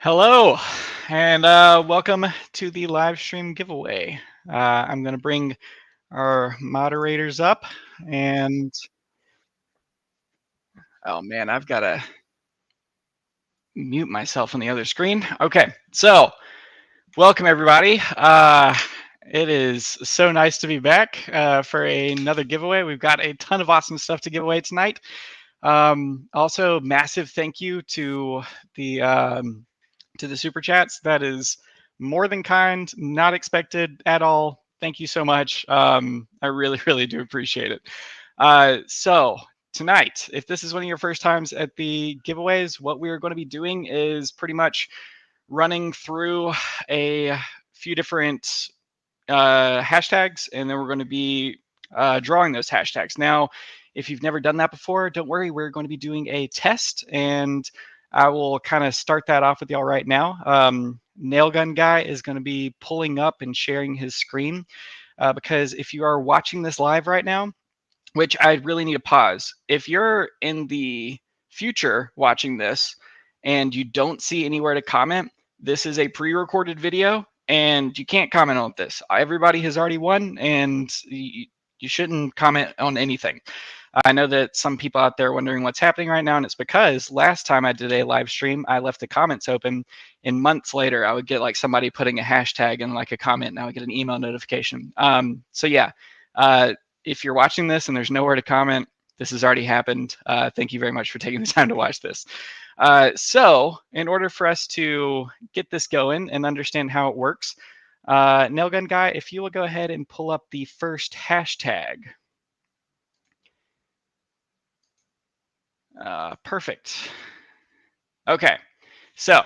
Hello, and welcome to the live stream giveaway. I'm going to bring our moderators up, and oh man, I've got to mute myself on the other screen. Okay, so welcome everybody. It is so nice to be back for another giveaway. We've got a ton of awesome stuff to give away tonight. Also, massive thank you to the super chats. That is more than kind, not expected at all. Thank you so much. I really, really do appreciate it. So tonight, if this is one of your first times at the giveaways, what we're going to be doing is pretty much running through a few different hashtags, and then we're going to be drawing those hashtags. Now, if you've never done that before, don't worry. We're going to be doing a test, and I will kind of start that off with y'all right now. Nail Gun Guy is going to be pulling up and sharing his screen because if you are watching this live right now, which I really need to pause, if you're in the future watching this and you don't see anywhere to comment, this is a pre-recorded video and you can't comment on this. Everybody has already won, and you shouldn't comment on anything. I know that some people out there are wondering what's happening right now, and it's because last time I did a live stream, I left the comments open, and months later, I would get like somebody putting a hashtag in like a comment, and I would get an email notification. So yeah, if you're watching this and there's nowhere to comment, this has already happened. Thank you very much for taking the time to watch this. So in order for us to get this going and understand how it works, Nail Gun Guy, if you will go ahead and pull up the first hashtag. Perfect. Okay, so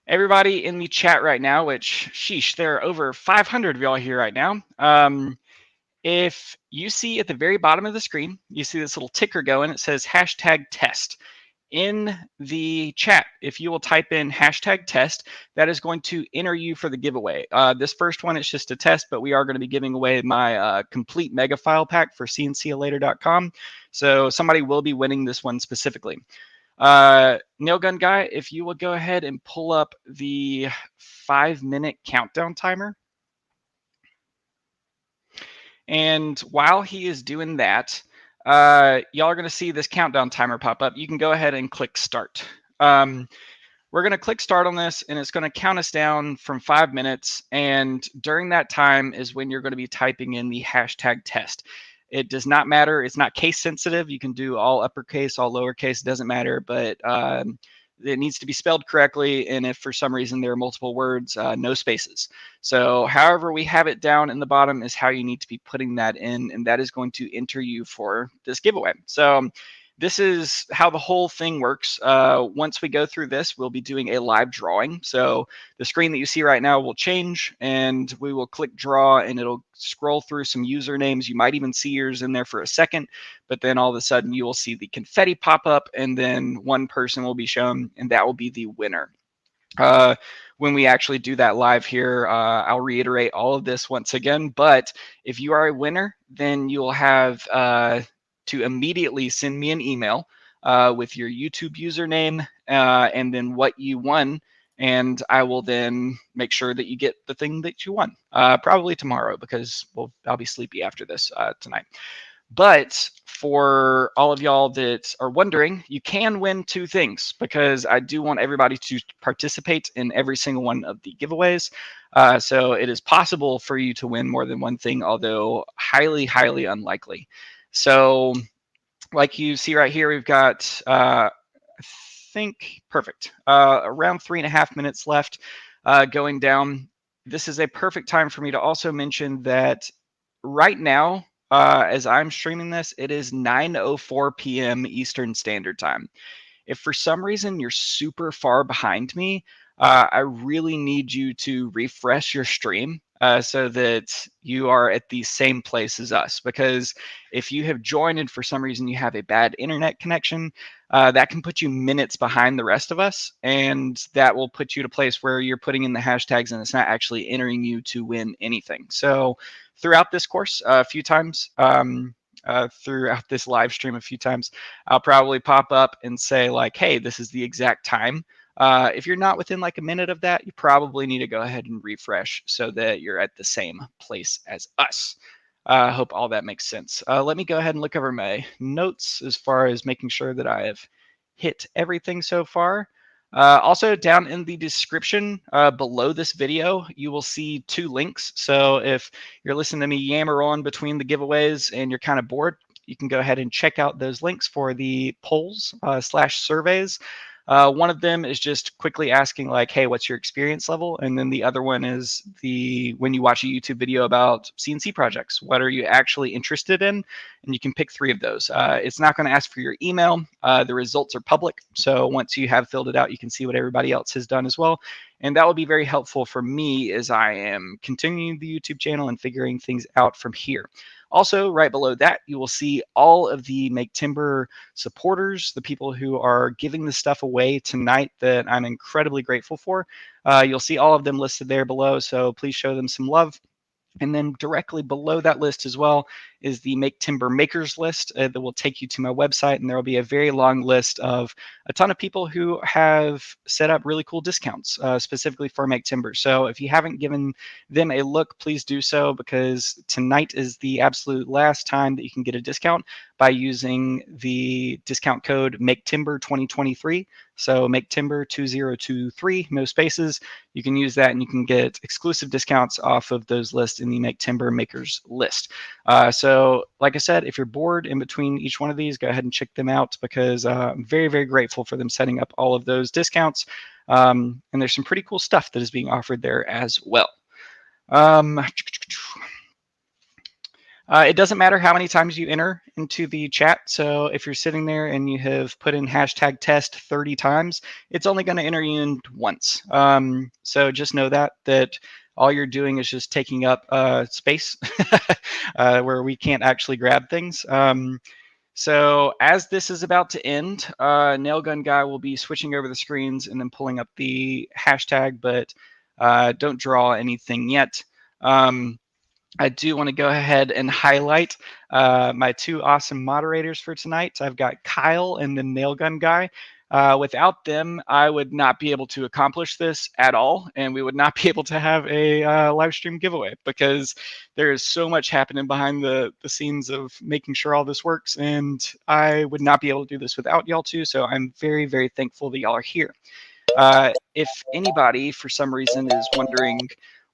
everybody in the chat right now, which, sheesh, there are over 500 of y'all here right now. If you see at the very bottom of the screen, you see this little ticker going, it says hashtag test. In the chat, if you will type in hashtag test, that is going to enter you for the giveaway. This first one is just a test, but we are going to be giving away my complete mega file pack for cncalater.com. So somebody will be winning this one specifically. Nail Gun Guy, if you will go ahead and pull up the 5-minute countdown timer. And while he is doing that, y'all are going to see this countdown timer pop up. You can go ahead and click start. We're going to click start on this, and it's going to count us down from 5 minutes. And during that time is when you're going to be typing in the hashtag test. It does not matter. It's not case sensitive. You can do all uppercase, all lowercase. It doesn't matter, but it needs to be spelled correctly. And if for some reason there are multiple words, no spaces. So however we have it down in the bottom is how you need to be putting that in, and that is going to enter you for this giveaway. So this is how the whole thing works. Once we go through this, we'll be doing a live drawing. So the screen that you see right now will change, and we will click draw, and it'll scroll through some usernames. You might even see yours in there for a second, but then all of a sudden you will see the confetti pop up, and then one person will be shown, and that will be the winner. When we actually do that live here, I'll reiterate all of this once again, but if you are a winner, then you'll have to immediately send me an email with your YouTube username and then what you won, and I will then make sure that you get the thing that you won, probably tomorrow, because I'll be sleepy after this tonight. But for all of y'all that are wondering, you can win 2 things, because I do want everybody to participate in every single one of the giveaways. So it is possible for you to win more than one thing, although highly, highly unlikely. So like you see right here, we've got, I think, perfect, around 3.5 minutes left going down. This is a perfect time for me to also mention that right now, as I'm streaming this, it is 9:04 p.m. Eastern Standard Time. If for some reason you're super far behind me, I really need you to refresh your stream so that you are at the same place as us. Because if you have joined and for some reason you have a bad internet connection, that can put you minutes behind the rest of us, and that will put you to a place where you're putting in the hashtags and it's not actually entering you to win anything. So throughout this course, a few times, throughout this live stream a few times, I'll probably pop up and say like, hey, this is the exact time. If you're not within like a minute of that, you probably need to go ahead and refresh so that you're at the same place as us. I hope all that makes sense. Let me go ahead and look over my notes as far as making sure that I have hit everything so far. Also, down in the description below this video, you will see 2 links. So if you're listening to me yammer on between the giveaways and you're kind of bored, you can go ahead and check out those links for the polls slash surveys. One of them is just quickly asking like, hey, what's your experience level? And then the other one is when you watch a YouTube video about CNC projects, what are you actually interested in? And you can pick 3 of those. It's not going to ask for your email. The results are public. So once you have filled it out, you can see what everybody else has done as well. And that will be very helpful for me as I am continuing the YouTube channel and figuring things out from here. Also, right below that, you will see all of the Maketember supporters, the people who are giving this stuff away tonight that I'm incredibly grateful for. You'll see all of them listed there below, so please show them some love. And then directly below that list as well is the Maketember makers list that will take you to my website. And there will be a very long list of a ton of people who have set up really cool discounts specifically for Maketember. So if you haven't given them a look, please do so, because tonight is the absolute last time that you can get a discount by using the discount code Maketember 2023. So Maketember 2023, no spaces. You can use that and you can get exclusive discounts off of those lists in the Maketember makers list. So like I said, if you're bored in between each one of these, go ahead and check them out, because I'm very, very grateful for them setting up all of those discounts. And there's some pretty cool stuff that is being offered there as well. It doesn't matter how many times you enter into the chat. So if you're sitting there and you have put in hashtag test 30 times, it's only going to enter you in once. So just know that all you're doing is just taking up space where we can't actually grab things. So as this is about to end, Nailgun Guy will be switching over the screens and then pulling up the hashtag, but don't draw anything yet. I do want to go ahead and highlight my 2 awesome moderators for tonight. I've got Kyle and the Nailgun Guy. Without them, I would not be able to accomplish this at all, and we would not be able to have a live stream giveaway, because there is so much happening behind the scenes of making sure all this works, and I would not be able to do this without y'all too. So I'm very, very thankful that y'all are here. If anybody, for some reason, is wondering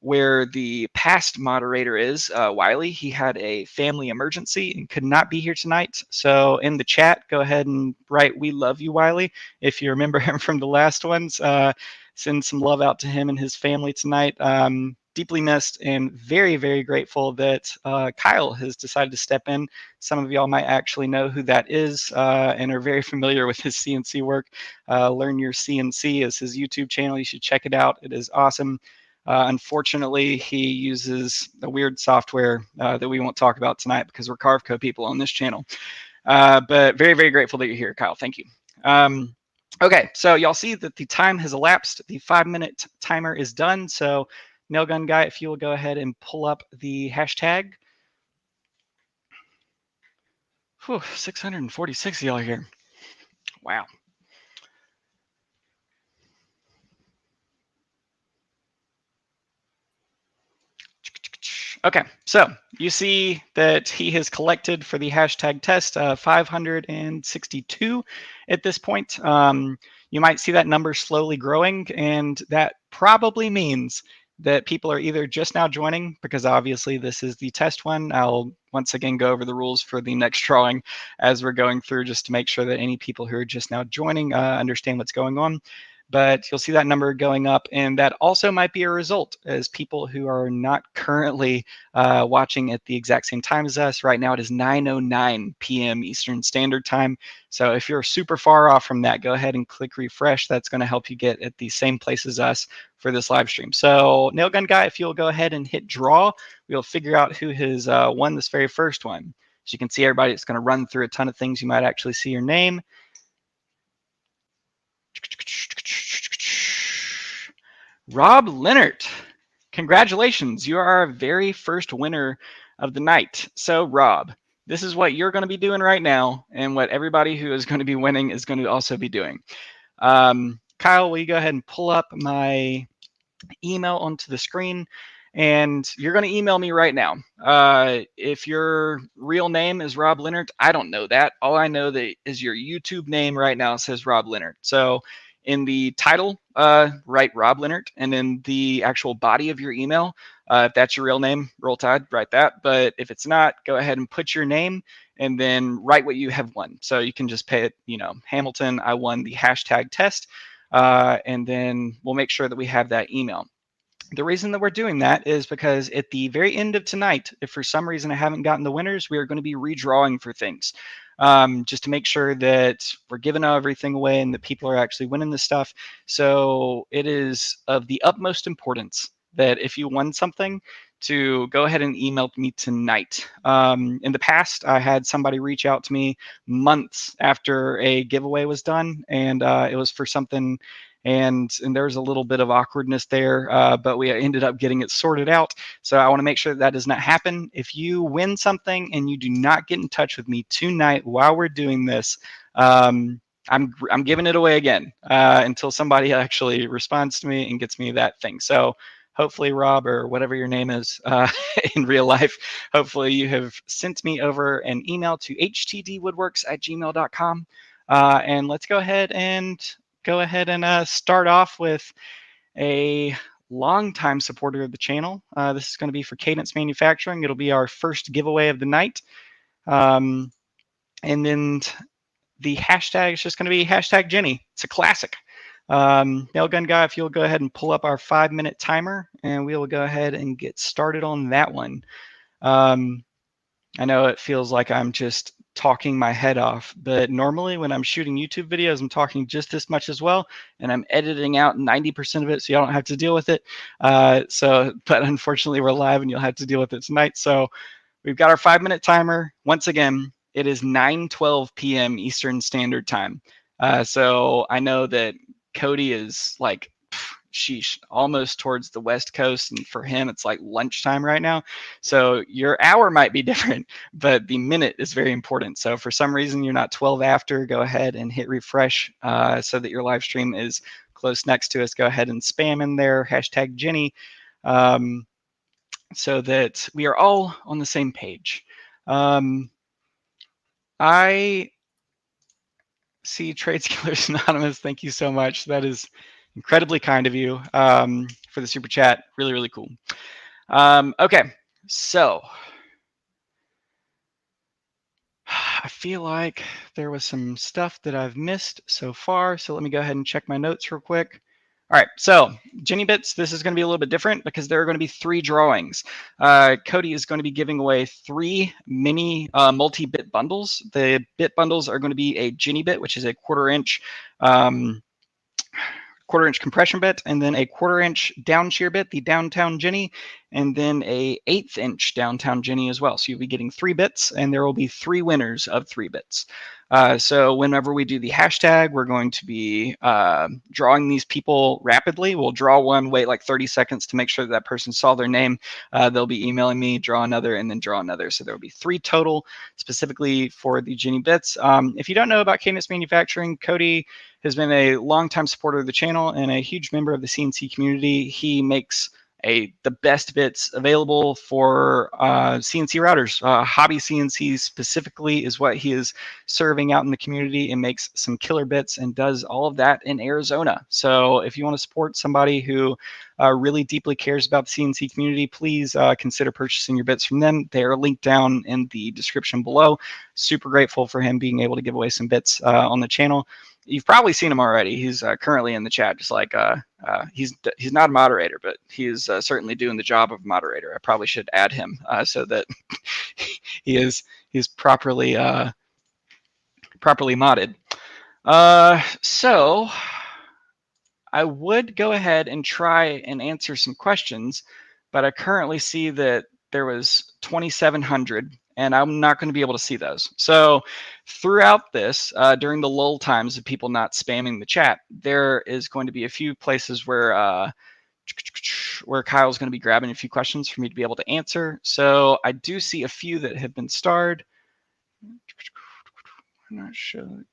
where the past moderator is, Wiley, he had a family emergency and could not be here tonight. So in the chat, go ahead and write, "We love you, Wiley," if you remember him from the last ones. Send some love out to him and his family tonight. Deeply missed, and very, very grateful that Kyle has decided to step in. Some of y'all might actually know who that is and are very familiar with his CNC work. Learn Your CNC is his YouTube channel. You should check it out. It is awesome. Unfortunately, he uses a weird software that we won't talk about tonight, because we're Carvco people on this channel. But very, very grateful that you're here, Kyle. Thank you. Okay, so y'all see that the time has elapsed. The 5-minute timer is done. So Nailgun Guy, if you will go ahead and pull up the hashtag. Whew, 646 of y'all are here. Wow. Okay, so you see that he has collected for the hashtag test 562 at this point. You might see that number slowly growing, and that probably means that people are either just now joining, because obviously this is the test one. I'll once again go over the rules for the next drawing as we're going through, just to make sure that any people who are just now joining understand what's going on. But you'll see that number going up, and that also might be a result as people who are not currently watching at the exact same time as us. Right now it is 9:09 p.m. Eastern Standard Time. So if you're super far off from that, go ahead and click refresh. That's going to help you get at the same place as us for this live stream. So Nailgun Guy, if you'll go ahead and hit draw, we'll figure out who has won this very first one. As you can see, everybody, it's going to run through a ton of things. You might actually see your name. Rob Leonard, congratulations. You are our very first winner of the night. So Rob, this is what you're going to be doing right now, and what everybody who is going to be winning is going to also be doing. Kyle, will you go ahead and pull up my email onto the screen? And you're going to email me right now. If your real name is Rob Leonard, I don't know that. All I know that is your YouTube name right now says Rob Leonard. So in the title, write Rob Leonard, and in the actual body of your email, if that's your real name, roll tide, write that. But if it's not, go ahead and put your name and then write what you have won. So you can just pay it, Hamilton, I won the hashtag test, and then we'll make sure that we have that email. The reason that we're doing that is because at the very end of tonight, if for some reason I haven't gotten the winners, we are going to be redrawing for things, just to make sure that we're giving everything away and that people are actually winning this stuff. So it is of the utmost importance that if you won something, to go ahead and email me tonight. In the past, I had somebody reach out to me months after a giveaway was done, and it was for something, and there was a little bit of awkwardness there, but we ended up getting it sorted out. So I want to make sure that does not happen. If you win something and you do not get in touch with me tonight while we're doing this, I'm giving it away again until somebody actually responds to me and gets me that thing. So hopefully, Rob, or whatever your name is in real life, hopefully you have sent me over an email to htdwoodworks@gmail.com. And let's go ahead and start off with a longtime supporter of the channel. This is going to be for Cadence Manufacturing. It'll be our first giveaway of the night. And then the hashtag is just going to be hashtag Genie. It's a classic. Nailgun Guy, if you'll go ahead and pull up our 5-minute timer, and we will go ahead and get started on that one. I know it feels like I'm just talking my head off, but normally when I'm shooting YouTube videos, I'm talking just this much as well, and I'm editing out 90% of it so y'all don't have to deal with it. But unfortunately, we're live and you'll have to deal with it tonight. So we've got our 5-minute timer. Once again, it is 9:12 p.m. Eastern Standard Time. So I know that Cody is like, sheesh, almost towards the West Coast, and for him it's like lunchtime right now. So your hour might be different, but the minute is very important. So for some reason you're not 12 after, go ahead and hit refresh so that your live stream is close next to us. Go ahead and spam in there hashtag Genie, so that we are all on the same page. I see Trade Skillers Anonymous. Thank you so much. That is incredibly kind of you for the super chat. Really, really cool. Okay, so I feel like there was some stuff that I've missed so far. So let me go ahead and check my notes real quick. All right, so Genie Bits, this is going to be a little bit different because there are going to be 3 drawings. Cody is going to be giving away 3 mini multi-bit bundles. The bit bundles are going to be a Genie bit, which is a quarter-inch compression bit, and then a 1/4-inch down shear bit, the Downtown Genie, and then a 1/8-inch Downtown Genie as well. So you'll be getting 3 bits, and there will be 3 winners of 3 bits. So whenever we do the hashtag, we're going to be drawing these people rapidly. We'll draw one, wait like 30 seconds to make sure that person saw their name. They'll be emailing me, draw another, and then draw another. So there will be 3 total specifically for the Genie bits. If you don't know about Cadence Manufacturing, Cody has been a longtime supporter of the channel and a huge member of the CNC community. He makes the best bits available for CNC routers. Hobby CNC specifically is what he is serving out in the community, and makes some killer bits and does all of that in Arizona. So if you want to support somebody who really deeply cares about the CNC community, please consider purchasing your bits from them. They are linked down in the description below. Super grateful for him being able to give away some bits on the channel. You've probably seen him already. He's currently in the chat, just like he's not a moderator, but he is certainly doing the job of moderator. I probably should add him so that he's properly modded. So I would go ahead and try and answer some questions, but I currently see that there was 2,700, and I'm not going to be able to see those. So throughout this, during the lull times of people not spamming the chat, there is going to be a few places where Kyle's going to be grabbing a few questions for me to be able to answer. So I do see a few that have been starred. I'm not sure.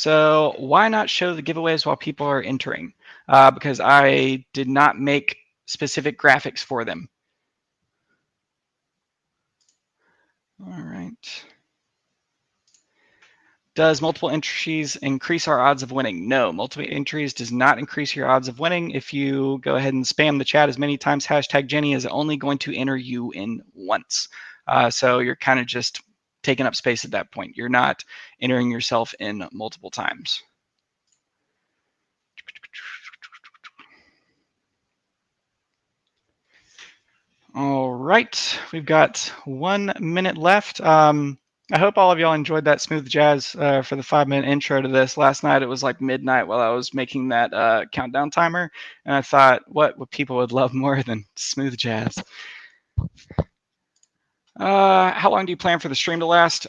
So why not show the giveaways while people are entering? Because I did not make specific graphics for them. All right. Does multiple entries increase our odds of winning? No, multiple entries does not increase your odds of winning. If you go ahead and spam the chat as many times, hashtag Genie is only going to enter you in once. So you're kind of just taking up space at that point. You're not entering yourself in multiple times. All right, we've got 1 minute left. I hope all of y'all enjoyed that smooth jazz for the 5-minute intro to this. Last night it was like midnight while I was making that countdown timer, and I thought, what people would love more than smooth jazz? How long do you plan for the stream to last?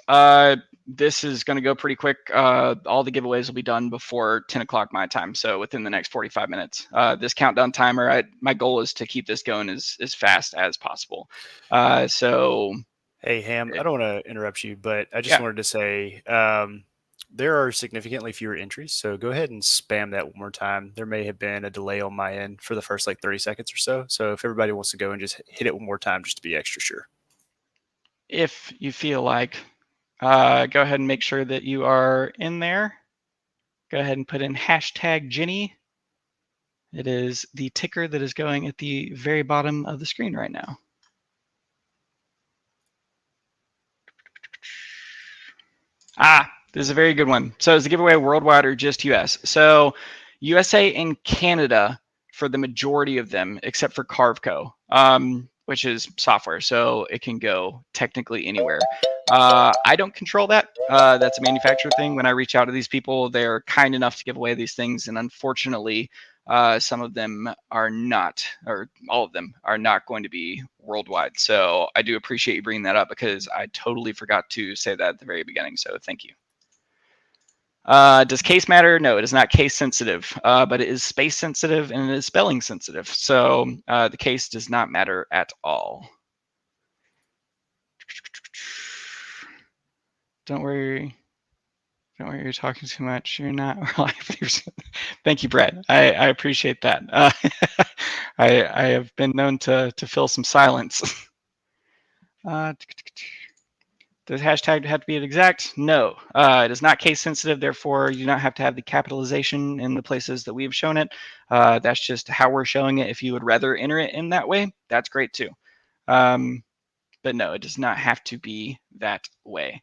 This is going to go pretty quick. All the giveaways will be done before 10 o'clock my time, so within the next 45 minutes. This countdown timer, my goal is to keep this going as fast as possible. So, hey, Ham, I don't want to interrupt you, but I just yeah. wanted to say there are significantly fewer entries, so go ahead and spam that one more time. There may have been a delay on my end for the first like 30 seconds or so. So if everybody wants to go and just hit it one more time just to be extra sure. If you feel like, go ahead and make sure that you are in there. Go ahead and put in hashtag Genie. It is the ticker that is going at the very bottom of the screen right now. This is a very good one. So is the giveaway worldwide or just US? So USA and Canada for the majority of them, except for Carvco, which is software. So it can go technically anywhere. I don't control that. That's a manufacturer thing. When I reach out to these people, they're kind enough to give away these things. And unfortunately, some of them are not, or all of them are not going to be worldwide. So I do appreciate you bringing that up because I totally forgot to say that at the very beginning. So thank you. Does case matter? No, it is not case sensitive, but it is space sensitive and it is spelling sensitive. So the case does not matter at all. Don't worry. Don't worry, you're talking too much. You're not live. Thank you, Brett. I appreciate that. I have been known to fill some silence. Does hashtag have to be exact? No, it is not case sensitive. Therefore, you do not have to have the capitalization in the places that we have shown it. That's just how we're showing it. If you would rather enter it in that way, that's great too. But no, it does not have to be that way.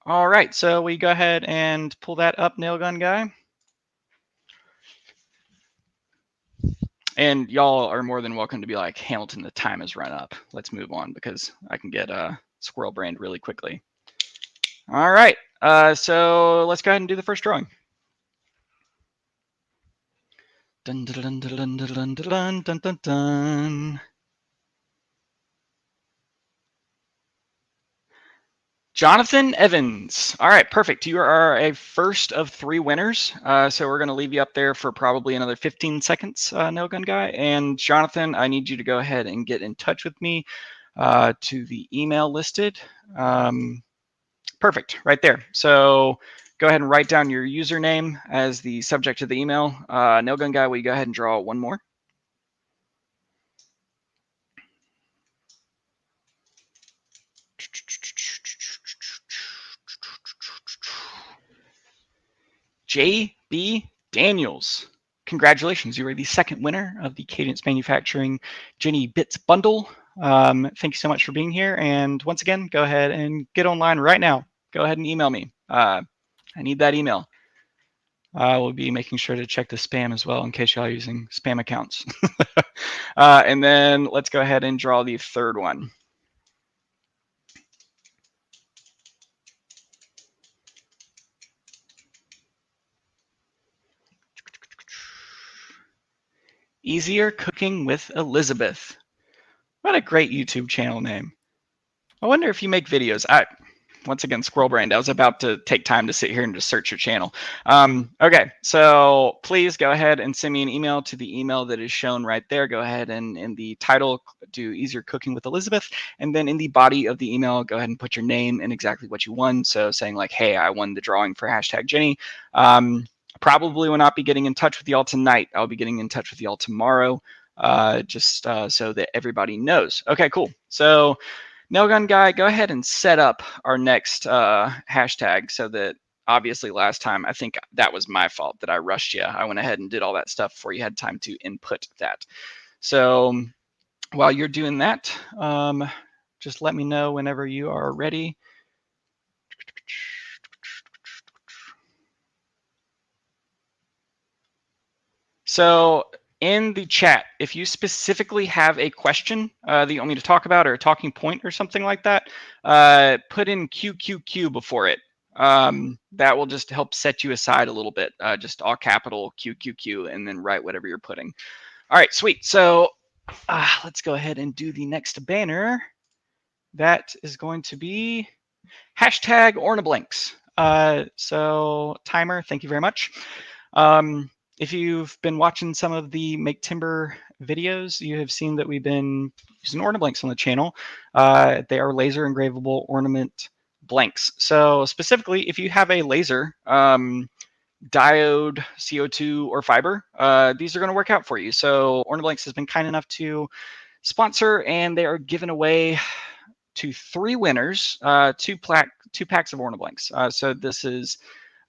All right, so we go ahead and pull that up, nail gun guy. And y'all are more than welcome to be like, Hamilton, the time has run up. Let's move on because I can get squirrel brained really quickly. All right, so let's go ahead and do the first drawing. Dun, dun, dun, dun, dun, dun, dun, dun, dun. Jonathan Evans. All right, perfect. You are a first of 3 winners. So we're going to leave you up there for probably another 15 seconds, Nail Gun Guy. And Jonathan, I need you to go ahead and get in touch with me to the email listed. Perfect, right there. So go ahead and write down your username as the subject of the email. Nail Gun Guy, will you go ahead and draw one more? J.B. Daniels. Congratulations, you are the second winner of the Cadence Manufacturing Genie Bits Bundle. Thank you so much for being here. And once again, go ahead and get online right now. Go ahead and email me. I need that email. I will be making sure to check the spam as well in case y'all are using spam accounts. And then let's go ahead and draw the third one. Easier Cooking with Elizabeth. What a great YouTube channel name. I wonder if you make videos. once again, squirrel brained. I was about to take time to sit here and just search your channel. Okay, so please go ahead and send me an email to the email that is shown right there. Go ahead and in the title, do Easier Cooking with Elizabeth. And then in the body of the email, go ahead and put your name and exactly what you won. So saying like, hey, I won the drawing for #Genie. Probably will not be getting in touch with y'all tonight. I'll be getting in touch with y'all tomorrow, just so that everybody knows. Okay, cool. So Nail Gun Guy, go ahead and set up our next hashtag so that obviously last time, I think that was my fault that I rushed you. I went ahead and did all that stuff before you had time to input that. So while you're doing that, just let me know whenever you are ready. So in the chat, if you specifically have a question that you want me to talk about or a talking point or something like that, put in QQQ before it. That will just help set you aside a little bit. Just all capital QQQ and then write whatever you're putting. All right, sweet. So let's go ahead and do the next banner. That is going to be #Ornablinks. So timer, thank you very much. If you've been watching some of the Maketember videos, you have seen that we've been using Ornablinks on the channel. They are laser engravable ornament blanks. So specifically, if you have a laser, diode, CO2, or fiber, these are going to work out for you. So Ornablinks has been kind enough to sponsor, and they are giving away to 3 winners, two packs of Ornablinks. So this is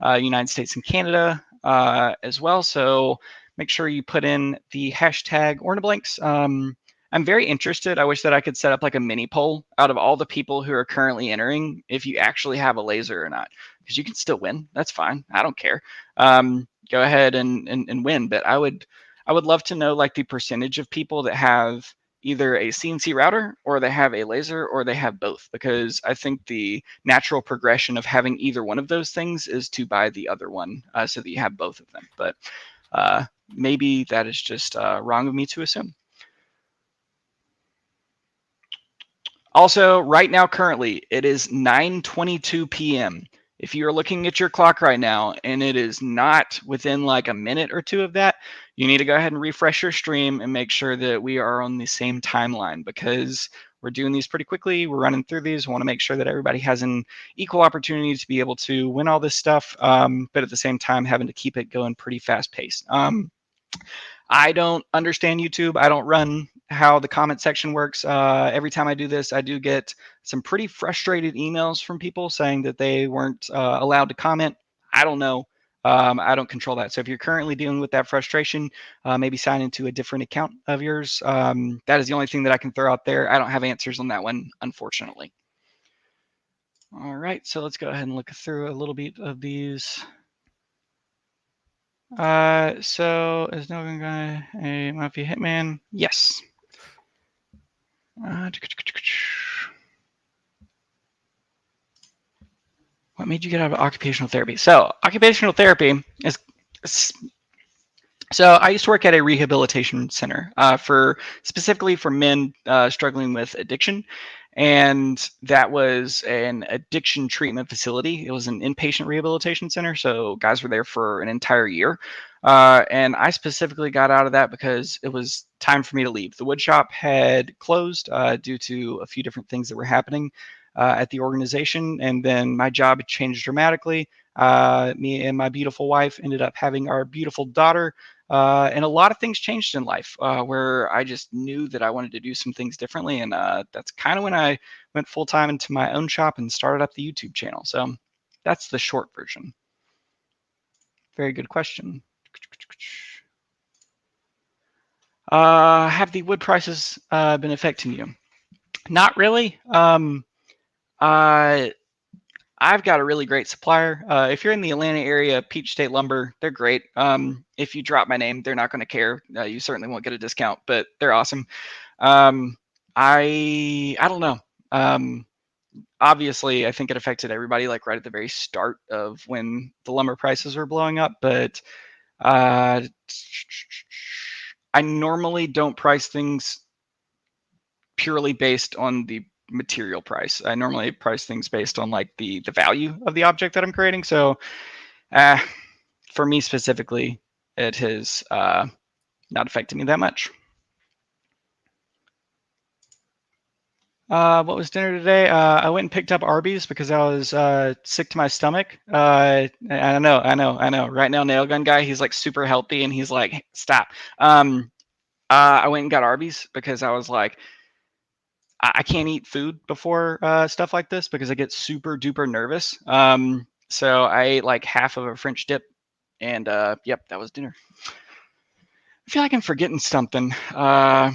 United States and Canada as well. So make sure you put in the #Ornablinks. I'm very interested. I wish that I could set up like a mini poll out of all the people who are currently entering, if you actually have a laser or not, because you can still win. That's fine. I don't care. Go ahead and win. But I would love to know like the percentage of people that have either a CNC router or they have a laser or they have both, because I think the natural progression of having either one of those things is to buy the other one so that you have both of them. But maybe that is just wrong of me to assume. Also, right now, currently, it is 9:22 p.m. If you're looking at your clock right now and it is not within like a minute or two of that, you need to go ahead and refresh your stream and make sure that we are on the same timeline, because we're doing these pretty quickly. We're running through these. We want to make sure that everybody has an equal opportunity to be able to win all this stuff, but at the same time, having to keep it going pretty fast paced. I don't understand YouTube. I don't run how the comment section works. Every time I do this, I do get some pretty frustrated emails from people saying that they weren't allowed to comment. I don't know. I don't control that. So if you're currently dealing with that frustration, maybe sign into a different account of yours. That is the only thing that I can throw out there. I don't have answers on that one, unfortunately. All right, so let's go ahead and look through a little bit of these. So is no gun guy a mafia hitman? Yes. What made you get out of occupational therapy? So occupational therapy is. So I used to work at a rehabilitation center specifically for men struggling with addiction. And that was an addiction treatment facility. It was an inpatient rehabilitation center. So guys were there for an entire year. And I specifically got out of that because it was time for me to leave. The wood shop had closed due to a few different things that were happening at the organization. And then my job had changed dramatically. Me and my beautiful wife ended up having our beautiful daughter. And a lot of things changed in life where I just knew that I wanted to do some things differently. And that's kind of when I went full time into my own shop and started up the YouTube channel. So that's the short version. Very good question. Have the wood prices been affecting you? Not really. I've got a really great supplier. If you're in the Atlanta area, Peach State Lumber, they're great. If you drop my name, they're not going to care. You certainly won't get a discount, but they're awesome. I don't know. Obviously, I think it affected everybody like right at the very start of when the lumber prices were blowing up. But I normally don't price things purely based on the material price. I normally price things based on like the value of the object that I'm creating. So for me specifically, it has not affected me that much. What was dinner today? I went and picked up Arby's because I was sick to my stomach. I know. Right now, Nail Gun Guy, he's like super healthy, and he's like, stop. I went and got Arby's because I was like, I can't eat food before stuff like this because I get super duper nervous. So I ate like half of a French dip, and yep, that was dinner. I feel like I'm forgetting something. Yeah.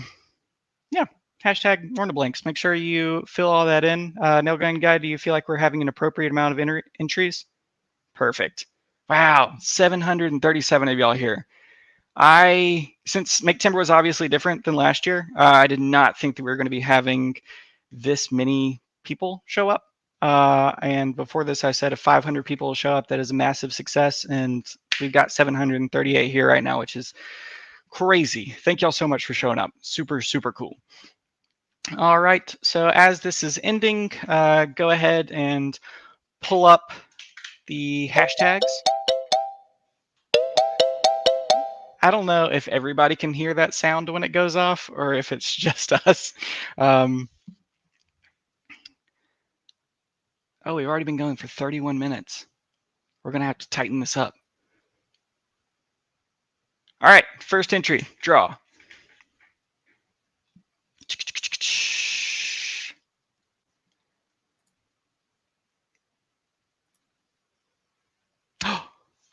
Hashtag Ornablanks. Make sure you fill all that in. Nail Gun Guy, do you feel like we're having an appropriate amount of entries? Perfect. Wow, 737 of y'all here. Since Maketember was obviously different than last year, I did not think that we were going to be having this many people show up. And before this, I said if 500 people show up, that is a massive success. And we've got 738 here right now, which is crazy. Thank y'all so much for showing up. Super, super cool. All right, so as this is ending, go ahead and pull up the hashtags. I don't know if everybody can hear that sound when it goes off or if it's just us. Oh, we've already been going for 31 minutes. We're going to have to tighten this up. All right, first entry, draw.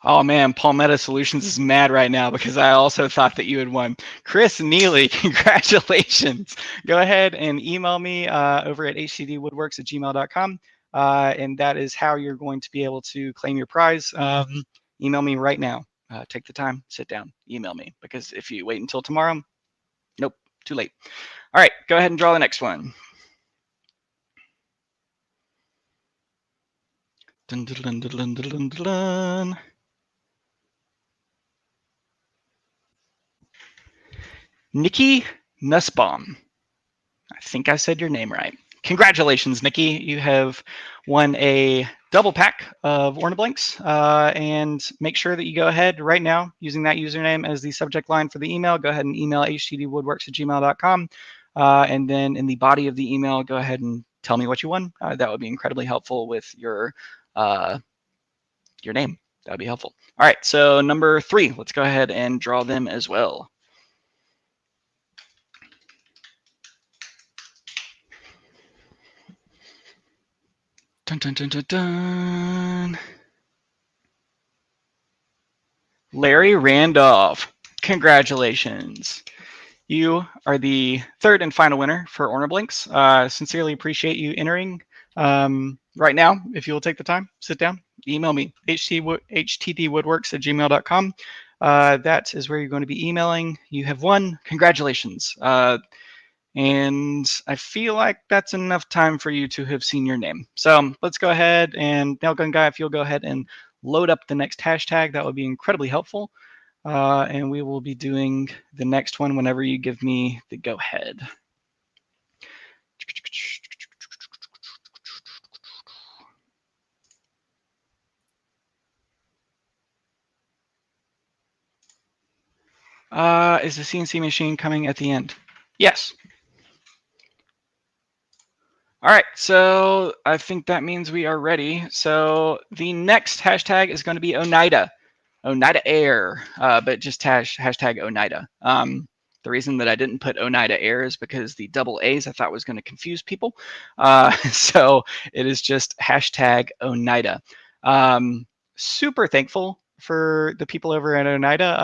Oh man, Palmetto Solutions is mad right now because I also thought that you had won. Chris Neely, congratulations. Go ahead and email me over at htdwoodworks@gmail.com. And that is how you're going to be able to claim your prize. Email me right now. Take the time, sit down, email me, because if you wait until tomorrow, nope, too late. All right, go ahead and draw the next one. Dun, dun, dun, dun, dun, dun, dun, dun. Nikki Nussbaum. I think I said your name right. Congratulations, Nikki. You have won a double pack of Ornablanks. And make sure that you go ahead right now using that username as the subject line for the email. Go ahead and email htdwoodworks@gmail.com. And then in the body of the email, go ahead and tell me what you won. That would be incredibly helpful with your name. That would be helpful. All right, so number 3, let's go ahead and draw them as well. Dun, dun, dun, dun, dun. Larry Randolph, congratulations. You are the third and final winner for Ornablanks. Sincerely appreciate you entering. Right now, if you will take the time, sit down, email me, htdwoodworks@gmail.com. That is where you're going to be emailing. You have won. Congratulations. And I feel like that's enough time for you to have seen your name. So let's go ahead and Nail Gun Guy, if you'll go ahead and load up the next hashtag, that would be incredibly helpful. And we will be doing the next one whenever you give me the go ahead. Is the CNC machine coming at the end? Yes. All right, so I think that means we are ready. So the next hashtag is going to be Oneida, Oneida Air, but just hashtag Oneida. The reason that I didn't put Oneida Air is because the double A's I thought was going to confuse people. So it is just hashtag Oneida. Super thankful for the people over at Oneida.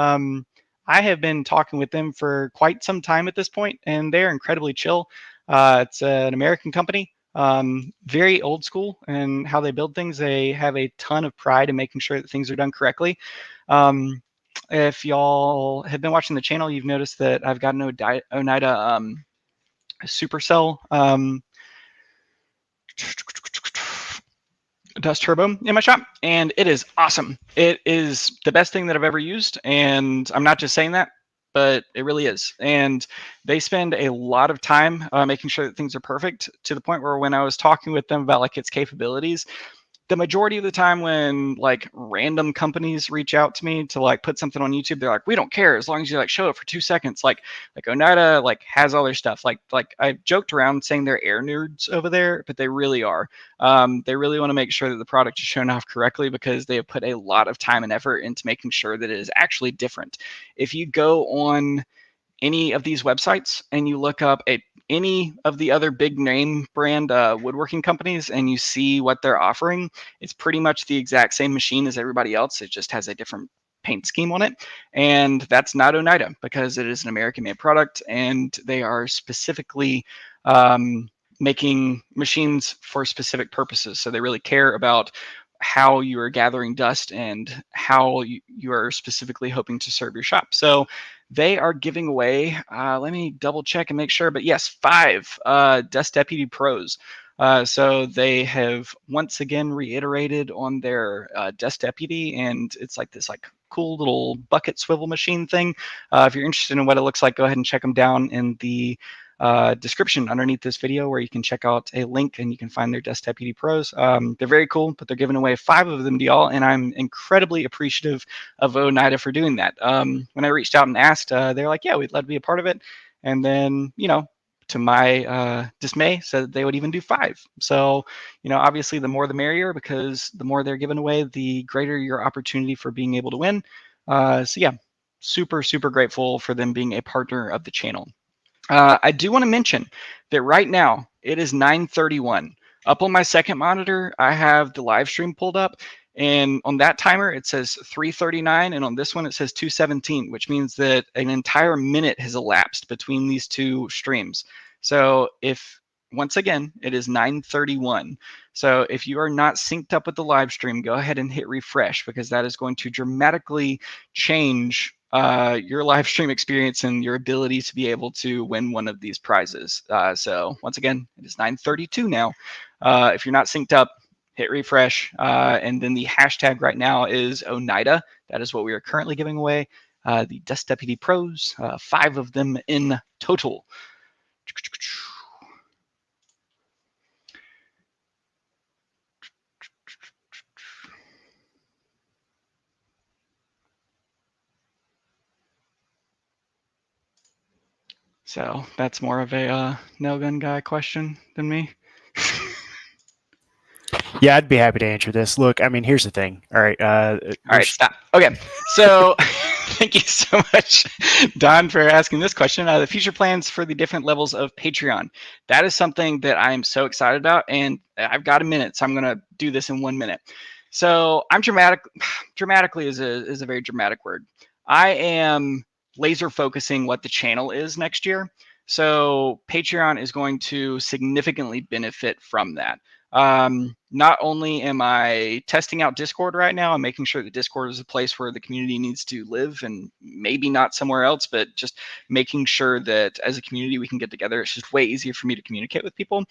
I have been talking with them for quite some time at this point, and they're incredibly chill. It's an American company, very old school in how they build things. They have a ton of pride in making sure that things are done correctly. If y'all have been watching the channel, you've noticed that I've got an Oneida Supercell dust turbo in my shop, and it is awesome. It is the best thing that I've ever used, and I'm not just saying that. but it really is. And they spend a lot of time making sure that things are perfect, to the point where when I was talking with them about like its capabilities, the majority of the time when like random companies reach out to me to like put something on YouTube, they're like, we don't care as long as you like show it for 2 seconds. Like Oneida like has all their stuff. Like I joked around saying they're air nerds over there, but they really are. They really want to make sure that the product is shown off correctly, because they have put a lot of time and effort into making sure that it is actually different. If you go on any of these websites and you look up any of the other big name brand woodworking companies and you see what they're offering, it's pretty much the exact same machine as everybody else. It just has a different paint scheme on it. And that's not Oneida, because it is an American made product and they are specifically making machines for specific purposes. So they really care about how you are gathering dust and how you are specifically hoping to serve your shop. So they are giving away, let me double check and make sure, but yes, 5 Dust Deputy Pros. So they have once again reiterated on their Dust Deputy, and it's like this like cool little bucket swivel machine thing. If you're interested in what it looks like, go ahead and check them down in the description underneath this video, where you can check out a link and you can find their Dust Deputy Pros. They're very cool, but they're giving away 5 of them to y'all, and I'm incredibly appreciative of Oneida for doing that. When I reached out and asked, they're like, yeah, we'd love to be a part of it. And then, to my dismay, said that they would even do 5. So, obviously the more the merrier, because the more they're giving away, the greater your opportunity for being able to win. So yeah, super, super grateful for them being a partner of the channel. I do want to mention that right now it is 9:31. Up on my second monitor, I have the live stream pulled up, and on that timer it says 3:39, and on this one it says 2:17, which means that an entire minute has elapsed between these two streams. So once again, it is 9:31. So if you are not synced up with the live stream, go ahead and hit refresh, because that is going to dramatically change your live stream experience and your ability to be able to win one of these prizes. So once again, it is 9:32 now. If you're not synced up, hit refresh. And then the hashtag right now is Oneida. That is what we are currently giving away. The Dust Deputy Pros, 5 of them in total. So that's more of a nail gun guy question than me. Yeah, I'd be happy to answer this. Look, I mean, here's the thing. All right. All right, stop. Okay, so thank you so much, Don, for asking this question. The future plans for the different levels of Patreon. That is something that I am so excited about, and I've got a minute, so I'm going to do this in 1 minute. So I'm dramatically is a very dramatic word. I am laser focusing what the channel is next year. So Patreon is going to significantly benefit from that. Not only am I testing out Discord right now, I'm making sure that Discord is a place where the community needs to live, and maybe not somewhere else, but just making sure that as a community we can get together. It's just way easier for me to communicate with people,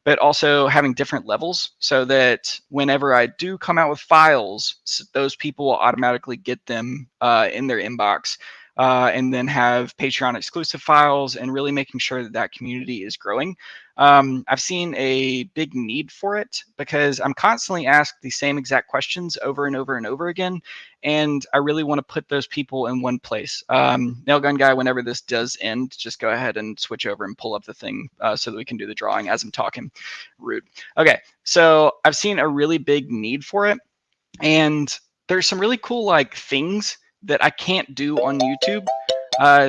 but also having different levels so that whenever I do come out with files, those people will automatically get them in their inbox. And then have Patreon exclusive files, and really making sure that that community is growing. I've seen a big need for it, because I'm constantly asked the same exact questions over and over and over again, and I really want to put those people in one place. Nail Gun Guy, whenever this does end, just go ahead and switch over and pull up the thing so that we can do the drawing as I'm talking. Rude. Okay, so I've seen a really big need for it, and there's some really cool like things that I can't do on YouTube.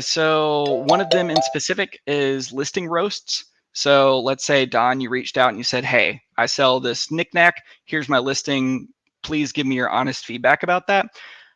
So one of them in specific is listing roasts. So let's say, Don, you reached out and you said, hey, I sell this knickknack. Here's my listing. Please give me your honest feedback about that.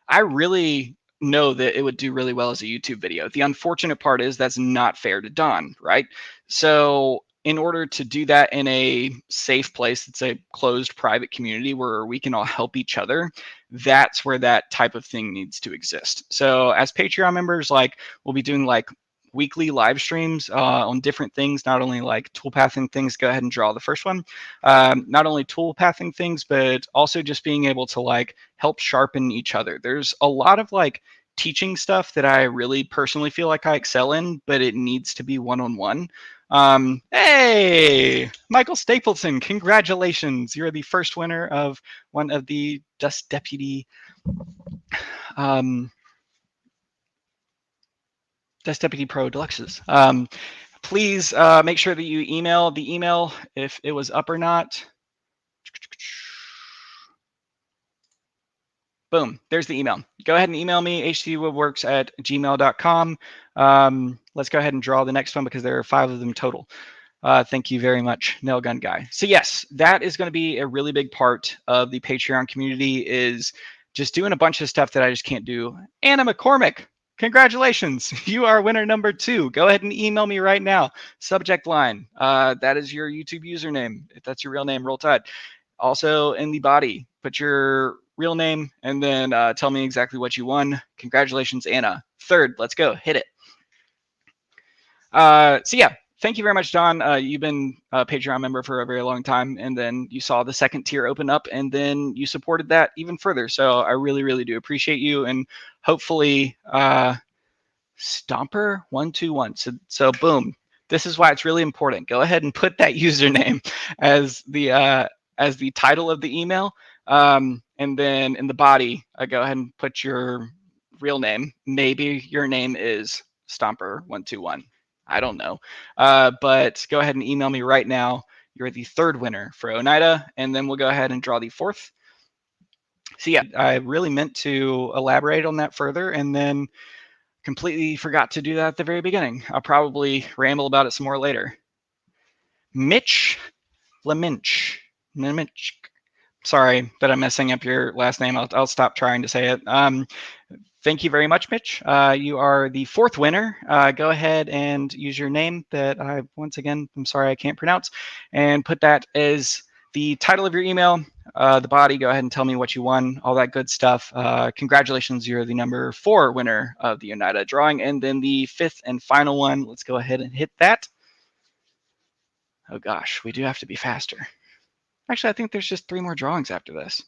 I really know that it would do really well as a YouTube video. The unfortunate part is that's not fair to Don, right? So in order to do that in a safe place, it's a closed private community where we can all help each other, that's where that type of thing needs to exist. So as Patreon members, like we'll be doing like weekly live streams on different things, not only like toolpathing things. Go ahead and draw the first one. Not only toolpathing things, but also just being able to like help sharpen each other. There's a lot of like teaching stuff that I really personally feel like I excel in, but it needs to be one-on-one. Hey, Michael Stapleton, congratulations. You're the first winner of one of the Dust Deputy Dust Deputy Pro Deluxes. Please make sure that you email the email if it was up or not. Boom, there's the email. Go ahead and email me, htwoodworks@gmail.com. Let's go ahead and draw the next one because there are 5 of them total. Thank you very much, Nail Gun Guy. So yes, that is going to be a really big part of the Patreon community, is just doing a bunch of stuff that I just can't do. Anna McCormick, congratulations. You are winner number 2. Go ahead and email me right now. Subject line, that is your YouTube username. If that's your real name, roll tide. Also in the body, put your real name and then tell me exactly what you won. Congratulations, Anna. 3rd, let's go, hit it. So yeah, thank you very much, Don. You've been a Patreon member for a very long time, and then you saw the 2nd tier open up, and then you supported that even further. So I really, really do appreciate you, and hopefully Stomper121. So boom, this is why it's really important. Go ahead and put that username as the title of the email, and then in the body, go ahead and put your real name. Maybe your name is Stomper121. I don't know. But go ahead and email me right now. You're the 3rd winner for Oneida, and then we'll go ahead and draw the 4th. So yeah, I really meant to elaborate on that further, and then completely forgot to do that at the very beginning. I'll probably ramble about it some more later. Mitch Leminch. Sorry that I'm messing up your last name. I'll stop trying to say it. Thank you very much, Mitch. You are the 4th winner. Go ahead and use your name that I'm sorry, I can't pronounce, and put that as the title of your email. The body, go ahead and tell me what you won, all that good stuff. Congratulations, you're the number 4 winner of the Oneida drawing. And then the 5th and final one, let's go ahead and hit that. Oh gosh, we do have to be faster. Actually, I think there's just 3 more drawings after this.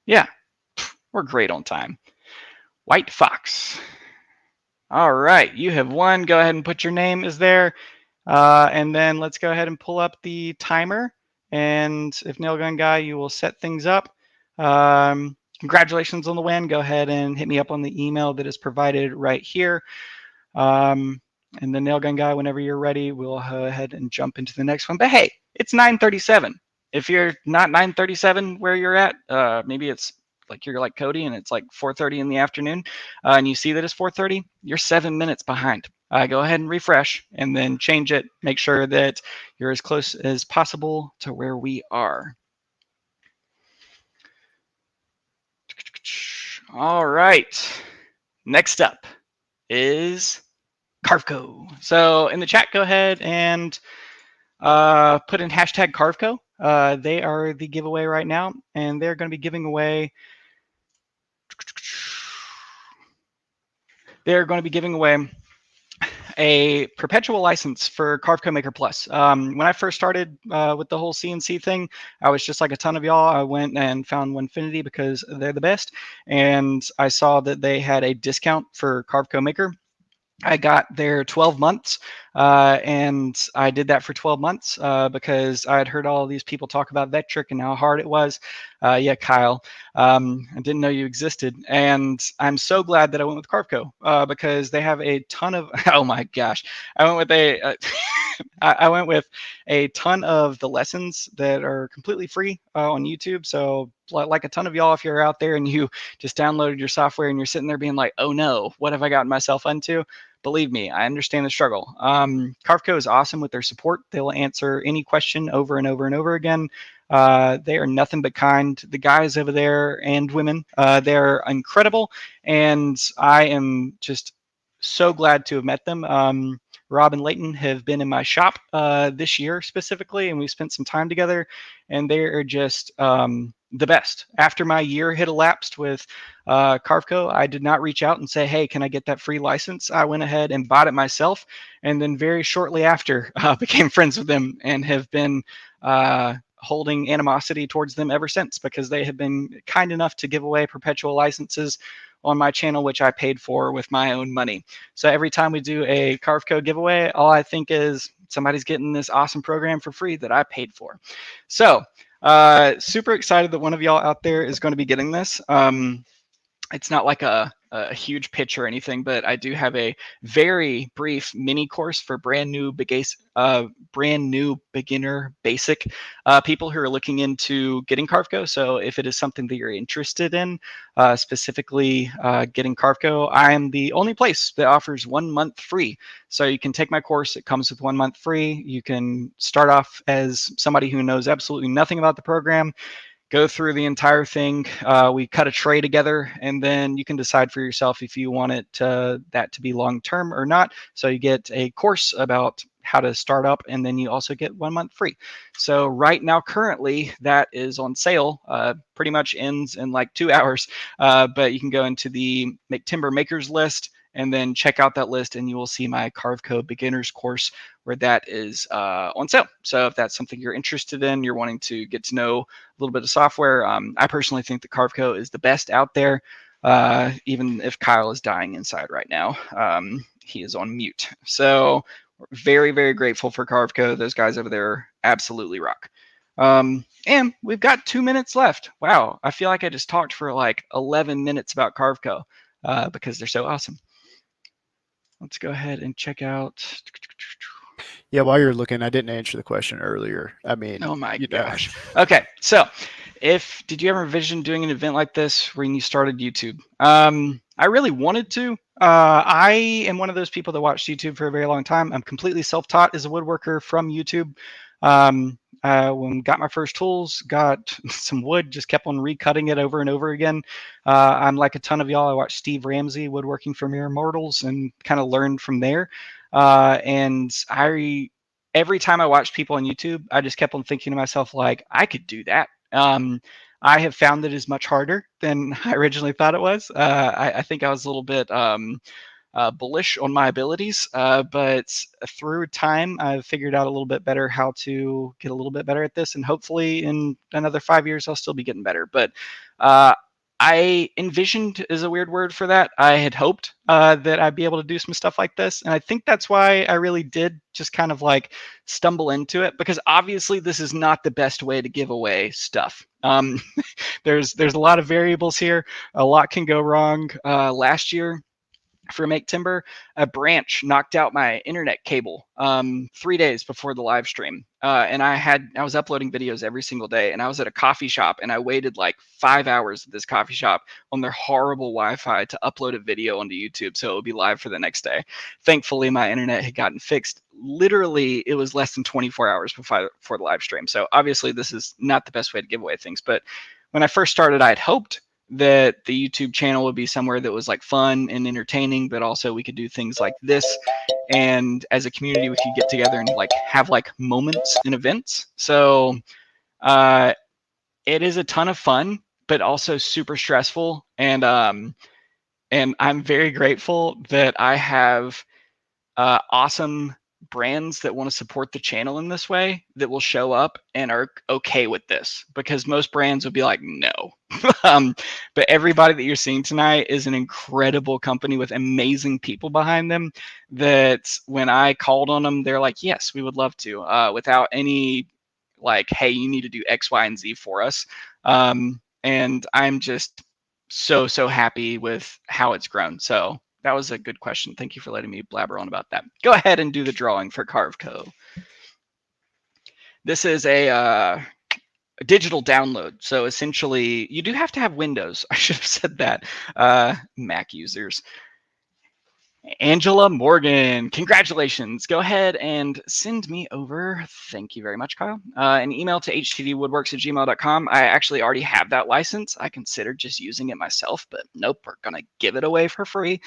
Yeah, we're great on time. White Fox. All right, you have won. Go ahead and put your name is there. And then let's go ahead and pull up the timer. And if Nail Gun Guy, you will set things up. Congratulations on the win. Go ahead and hit me up on the email that is provided right here. And then Nail Gun Guy, whenever you're ready, we'll go ahead and jump into the next one. But hey, it's 9:37. If you're not 9:37 where you're at, maybe it's like you're like Cody and it's like 4:30 in the afternoon, and you see that it's 4:30, you're 7 minutes behind. Go ahead and refresh and then change it. Make sure that you're as close as possible to where we are. All right. Next up is Carvco. So in the chat, go ahead and put in hashtag Carvco. They are the giveaway right now, and they're going to be giving away. They're going to be giving away a perpetual license for Carvco Maker Plus. When I first started with the whole CNC thing, I was just like a ton of y'all. I went and found Onefinity because they're the best, and I saw that they had a discount for Carvco Maker. I got their 12 months, and I did that for 12 months because I had heard all these people talk about Vectric and how hard it was. Yeah, Kyle, I didn't know you existed, and I'm so glad that I went with Carvco because they have a ton of. Oh my gosh, I went with I went with a ton of the lessons that are completely free on YouTube. So like a ton of y'all, if you're out there and you just downloaded your software and you're sitting there being like, oh no, what have I gotten myself into? Believe me, I understand the struggle. Carvco is awesome with their support. They will answer any question over and over and over again. They are nothing but kind. The guys over there and women, they're incredible. And I am just so glad to have met them. Rob and Leighton have been in my shop this year specifically, and we spent some time together, and they are just the best. After my year had elapsed with Carvco, I did not reach out and say, hey, can I get that free license? I went ahead and bought it myself, and then very shortly after became friends with them and have been holding animosity towards them ever since because they have been kind enough to give away perpetual licenses on my channel, which I paid for with my own money. So every time we do a Carvco giveaway, all I think is somebody's getting this awesome program for free that I paid for. So super excited that one of y'all out there is going to be getting this. It's not like a huge pitch or anything, but I do have a very brief mini course for brand new beginner basic people who are looking into getting Carvco. So if it is something that you're interested in, specifically getting Carvco, I am the only place that offers 1 month free. So you can take my course. It comes with 1 month free. You can start off as somebody who knows absolutely nothing about the program, go through the entire thing. We cut a tray together, and then you can decide for yourself if you want it that to be long-term or not. So you get a course about how to start up, and then you also get 1 month free. So right now, currently, that is on sale. Pretty much ends in like 2 hours, but you can go into the Maketember makers list and then check out that list, and you will see my Carvco beginners course where that is on sale. So if that's something you're interested in, you're wanting to get to know a little bit of software, I personally think that Carvco is the best out there, even if Kyle is dying inside right now. He is on mute. So we're very, very grateful for Carvco. Those guys over there absolutely rock. And we've got 2 minutes left. Wow, I feel like I just talked for like 11 minutes about Carvco because they're so awesome. Let's go ahead and check out. Yeah, while you're looking, I didn't answer the question earlier. I mean, oh my gosh. Okay, so did you ever envision doing an event like this when you started YouTube? I really wanted to. I am one of those people that watched YouTube for a very long time. I'm completely self-taught as a woodworker from YouTube. When got my first tools, got some wood, just kept on recutting it over and over again. I'm like a ton of y'all. I watched Steve Ramsey woodworking for Mere Mortals and kind of learned from there. And every time I watched people on YouTube, I just kept on thinking to myself, like, I could do that. I have found that it is much harder than I originally thought it was. I think I was a little bit bullish on my abilities, but through time, I've figured out a little bit better how to get a little bit better at this, and hopefully in another 5 years, I'll still be getting better. But I envisioned is a weird word for that. I had hoped that I'd be able to do some stuff like this. And I think that's why I really did just kind of like stumble into it, because obviously this is not the best way to give away stuff. There's a lot of variables here. A lot can go wrong. Last year, for Maketember, a branch knocked out my internet cable 3 days before the live stream. And I was uploading videos every single day, and I was at a coffee shop, and I waited like 5 hours at this coffee shop on their horrible Wi-Fi to upload a video onto YouTube so it would be live for the next day. Thankfully, my internet had gotten fixed. Literally, it was less than 24 hours before the live stream. So obviously, this is not the best way to give away things. But when I first started, I had hoped that the YouTube channel would be somewhere that was like fun and entertaining, but also we could do things like this. And as a community, we could get together and like have like moments and events. So it is a ton of fun, but also super stressful. And I'm very grateful that I have awesome brands that want to support the channel in this way that will show up and are okay with this, because most brands would be like, no. But everybody that you're seeing tonight is an incredible company with amazing people behind them that when I called on them, they're like, yes, we would love to, without any like, hey, you need to do X, Y, and Z for us. And I'm just so happy with how it's grown. So that was a good question. Thank you for letting me blabber on about that. Go ahead and do the drawing for Carvco. This is a digital download. So essentially, you do have to have Windows. I should have said that. Mac users. Angela Morgan, congratulations. Go ahead and send me over, thank you very much, Kyle, an email to htdwoodworks@gmail.com. I actually already have that license. I considered just using it myself, but nope, we're going to give it away for free.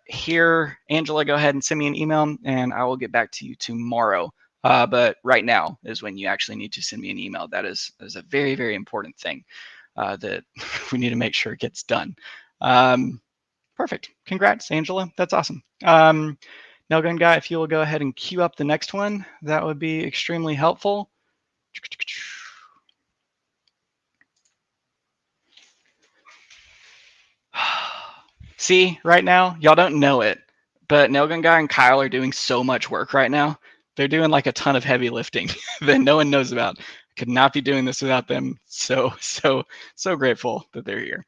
Here, Angela, go ahead and send me an email, and I will get back to you tomorrow. But right now is when you actually need to send me an email. That is a very, very important thing that we need to make sure gets done. Perfect. Congrats, Angela. That's awesome. Nailgun Guy, if you will go ahead and queue up the next one, that would be extremely helpful. see right now, y'all don't know it, but Nailgun Guy and Kyle are doing so much work right now. They're doing like a ton of heavy lifting that no one knows about. Could not be doing this without them. So grateful that they're here.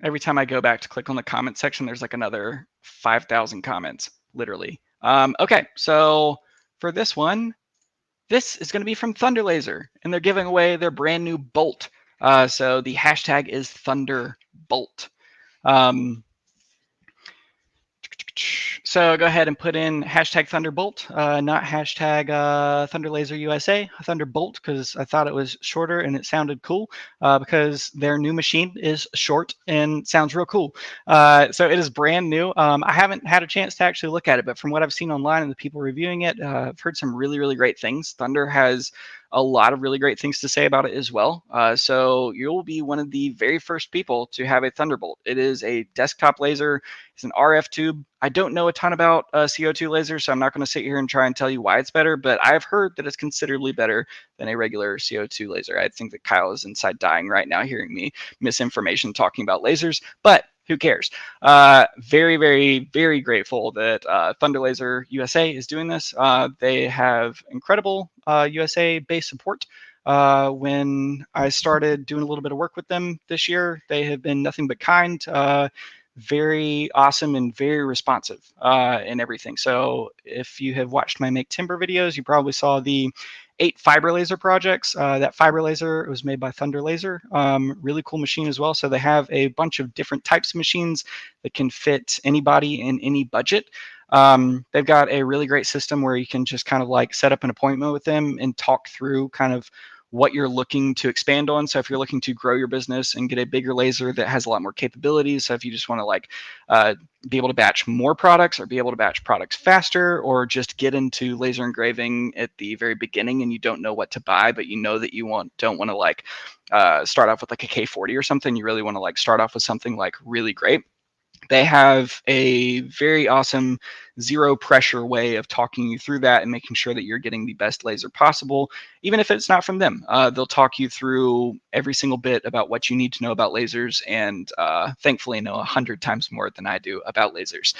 Every time I go back to click on the comment section, there's like another 5,000 comments, literally. Okay, so for this one, this is going to be from Thunder Laser, and they're giving away their brand new bolt. So the hashtag is Thunderbolt. So go ahead and put in hashtag Thunderbolt, not hashtag ThunderLaserUSA, Thunderbolt, because I thought it was shorter and it sounded cool, because their new machine is short and sounds real cool. So it is brand new. I haven't had a chance to actually look at it, but from what I've seen online and the people reviewing it, I've heard some really, really great things. Thunder has a lot of really great things to say about it as well. So you'll be one of the very first people to have a Thunderbolt. It is a desktop laser. It's an RF tube. I don't know a ton about CO2 lasers, so I'm not going to sit here and try and tell you why it's better, but I've heard that it's considerably better than a regular CO2 laser. I think that Kyle is inside dying right now hearing me misinformation talking about lasers, but who cares? Very, very, very grateful that Thunder Laser USA is doing this. They have incredible USA-based support. When I started doing a little bit of work with them this year, they have been nothing but kind, very awesome, and very responsive in everything. So if you have watched my Maketember videos, you probably saw the 8 fiber laser projects. That fiber laser was made by Thunder Laser. Really cool machine as well. So they have a bunch of different types of machines that can fit anybody in any budget. They've got a really great system where you can just kind of like set up an appointment with them and talk through kind of what you're looking to expand on. So if you're looking to grow your business and get a bigger laser that has a lot more capabilities, so if you just want to like be able to batch more products or be able to batch products faster, or just get into laser engraving at the very beginning and you don't know what to buy, but you know that you don't want to like start off with like a K40 or something. You really want to like start off with something like really great. They have a very awesome zero pressure way of talking you through that and making sure that you're getting the best laser possible, even if it's not from them. They'll talk you through every single bit about what you need to know about lasers, and thankfully know 100 times more than I do about lasers.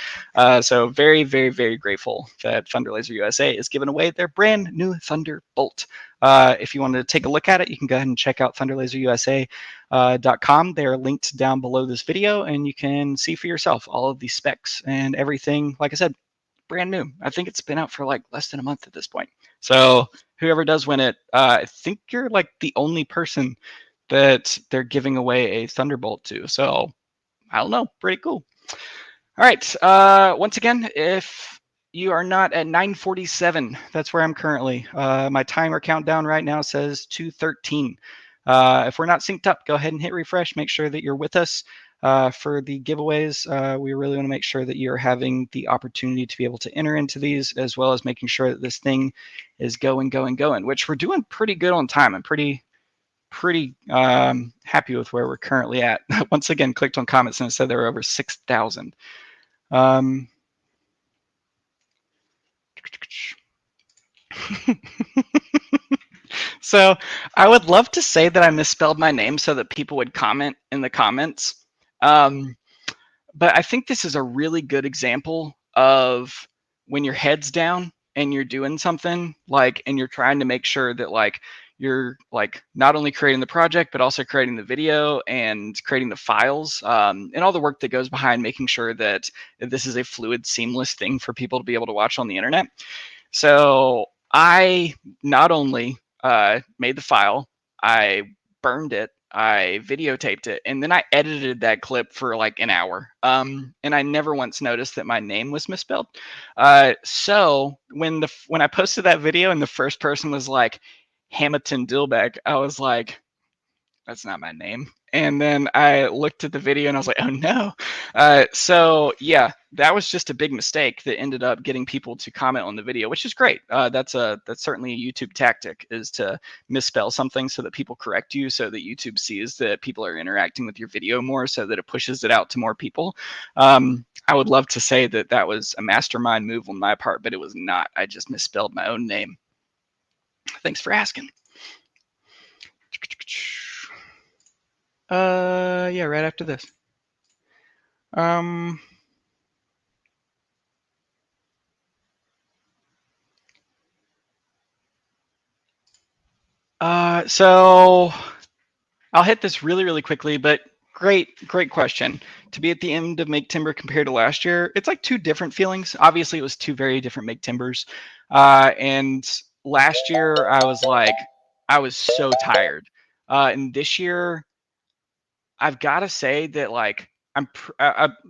So very, very, very grateful that Thunder Laser USA is giving away their brand new Thunderbolt. If you want to take a look at it, you can go ahead and check out ThunderLaserUSA.com. They're linked down below this video, and you can see for yourself all of the specs and everything. Like I said, brand new. I think it's been out for like less than a month at this point. So whoever does win it, I think you're like the only person that they're giving away a Thunderbolt to. So I don't know, pretty cool. All right. Once again, if you are not at 9:47, that's where I'm currently. My timer countdown right now says 2:13. If we're not synced up, go ahead and hit refresh. Make sure that you're with us for the giveaways. We really want to make sure that you're having the opportunity to be able to enter into these, as well as making sure that this thing is going, which we're doing pretty good on time. I'm pretty happy with where we're currently at. Once again, clicked on comments and it said there were over 6,000. So I would love to say that I misspelled my name so that people would comment in the comments. But I think this is a really good example of when your head's down and you're doing something like, and you're trying to make sure that like you're like not only creating the project, but also creating the video and creating the files, and all the work that goes behind making sure that this is a fluid, seamless thing for people to be able to watch on the internet. So I not only made the file, I burned it, I videotaped it, and then I edited that clip for like an hour. And I never once noticed that my name was misspelled. So when I posted that video and the first person was like Hamilton Dilbeck, I was like, that's not my name. And then I looked at the video and I was like, oh no. So yeah, that was just a big mistake that ended up getting people to comment on the video, which is great. That's certainly a YouTube tactic, is to misspell something so that people correct you, so that YouTube sees that people are interacting with your video more, so that it pushes it out to more people. I would love to say that that was a mastermind move on my part, but it was not. I just misspelled my own name. Thanks for asking. Yeah, right after this. So I'll hit this really, really quickly, but great question. To be at the end of Maketember compared to last year, it's like two different feelings. Obviously, it was two very different Maketembers. And last year, I was so tired. And this year, I've got to say that like I'm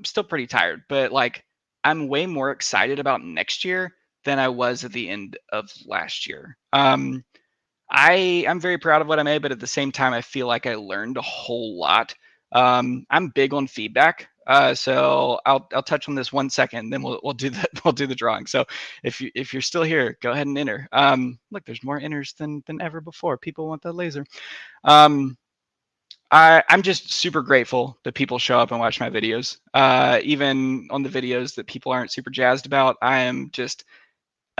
still pretty tired, but like I'm way more excited about next year than I was at the end of last year. I'm very proud of what I made, but at the same time, I feel like I learned a whole lot. I'm big on feedback, so I'll touch on this 1 second, then we'll do the we'll do the drawing. So if you're still here, go ahead and enter. Look, there's more enters than ever before. People want that laser. Um, I'm just super grateful that people show up and watch my videos. Even on the videos that people aren't super jazzed about, I am just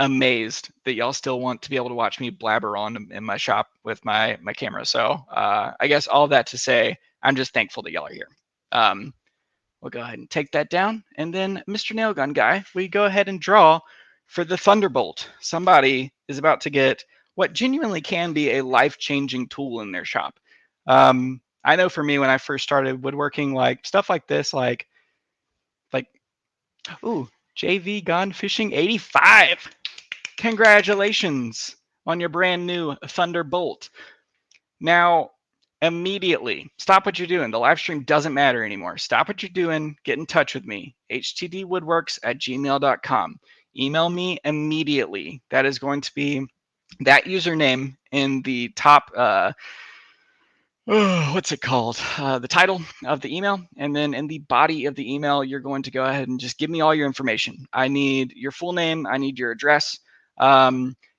amazed that y'all still want to be able to watch me blabber on in my shop with my camera. So I guess all that to say, I'm just thankful that y'all are here. We'll go ahead and take that down. And then Mr. Nailgun Guy, we go ahead and draw for the Thunderbolt. Somebody is about to get what genuinely can be a life-changing tool in their shop. I know for me, when I first started woodworking, like stuff like this, like, ooh, JV Gone Fishing 85. Congratulations on your brand new Thunderbolt. Now, immediately, stop what you're doing. The live stream doesn't matter anymore. Stop what you're doing. Get in touch with me. htdwoodworks@gmail.com. Email me immediately. That is going to be that username in the top what's it called? The title of the email. And then in the body of the email, you're going to go ahead and just give me all your information. I need your full name. I need your address.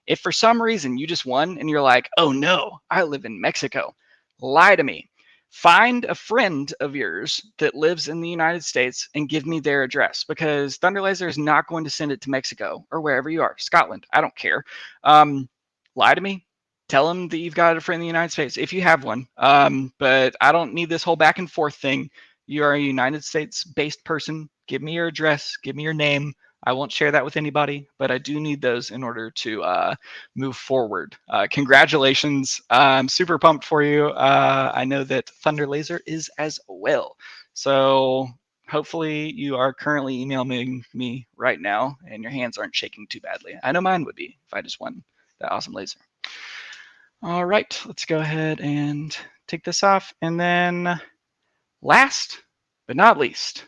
If for some reason you just won and you're like, oh no, I live in Mexico, lie to me. Find a friend of yours that lives in the United States and give me their address, because Thunder Laser is not going to send it to Mexico or wherever you are, Scotland. I don't care. Lie to me. Tell them that you've got a friend in the United States if you have one. But I don't need this whole back and forth thing. You are a United States based person. Give me your address. Give me your name. I won't share that with anybody, but I do need those in order to move forward. Congratulations. I'm super pumped for you. I know that Thunder Laser is as well. So hopefully you are currently emailing me right now and your hands aren't shaking too badly. I know mine would be if I just won that awesome laser. All right, let's go ahead and take this off. And then last but not least,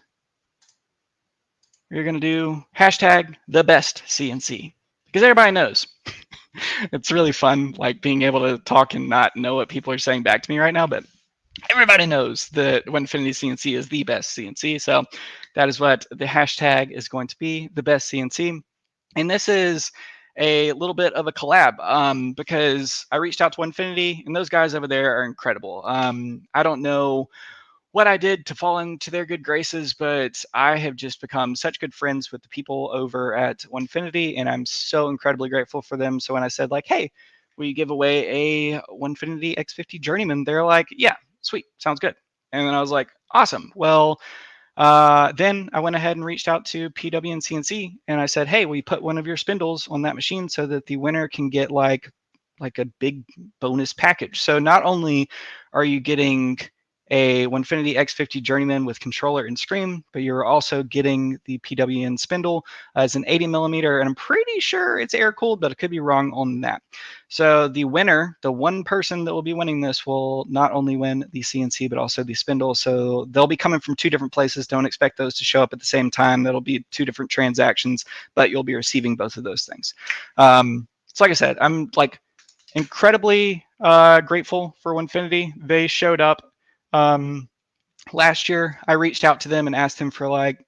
we're going to do hashtag the best CNC, because everybody knows. It's really fun, like being able to talk and not know what people are saying back to me right now, but everybody knows that Onefinity CNC is the best CNC. So that is what the hashtag is going to be, the best CNC. And this is a little bit of a collab because I reached out to Onefinity and those guys over there are incredible. I don't know what I did to fall into their good graces, but I have just become such good friends with the people over at Onefinity, and I'm so incredibly grateful for them. So when I said like, hey, will you give away a Onefinity X50 Journeyman? They're like, yeah, sweet, sounds good. And then I was like, awesome. Well, then I went ahead and reached out to PW and CNC, and I said, hey, will you put one of your spindles on that machine so that the winner can get like a big bonus package. So not only are you getting a Onefinity X50 Journeyman with controller and screen, but you're also getting the PWN spindle as an 80 millimeter, and I'm pretty sure it's air cooled, but I could be wrong on that. So the winner, the one person that will be winning this, will not only win the CNC, but also the spindle. So they'll be coming from two different places. Don't expect those to show up at the same time. That'll be two different transactions, but you'll be receiving both of those things. So like I said, I'm like incredibly grateful for Onefinity. They showed up last year. I reached out to them and asked them for like,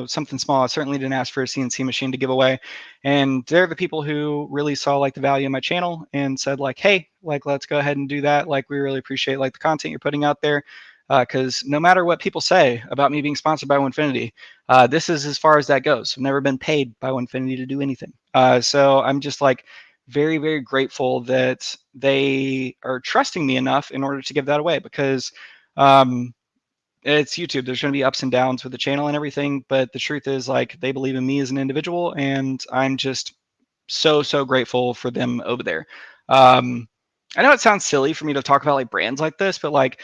something small. I certainly didn't ask for a CNC machine to give away. And they're the people who really saw like the value in my channel and said like, hey, like, let's go ahead and do that. Like, we really appreciate like the content you're putting out there. Because no matter what people say about me being sponsored by Onefinity, this is as far as that goes. I've never been paid by Onefinity to do anything. So I'm just like very, very grateful that they are trusting me enough in order to give that away, because It's YouTube. There's going to be ups and downs with the channel and everything, but the truth is, like, they believe in me as an individual, and I'm just so grateful for them over there. I know it sounds silly for me to talk about like brands like this, but like,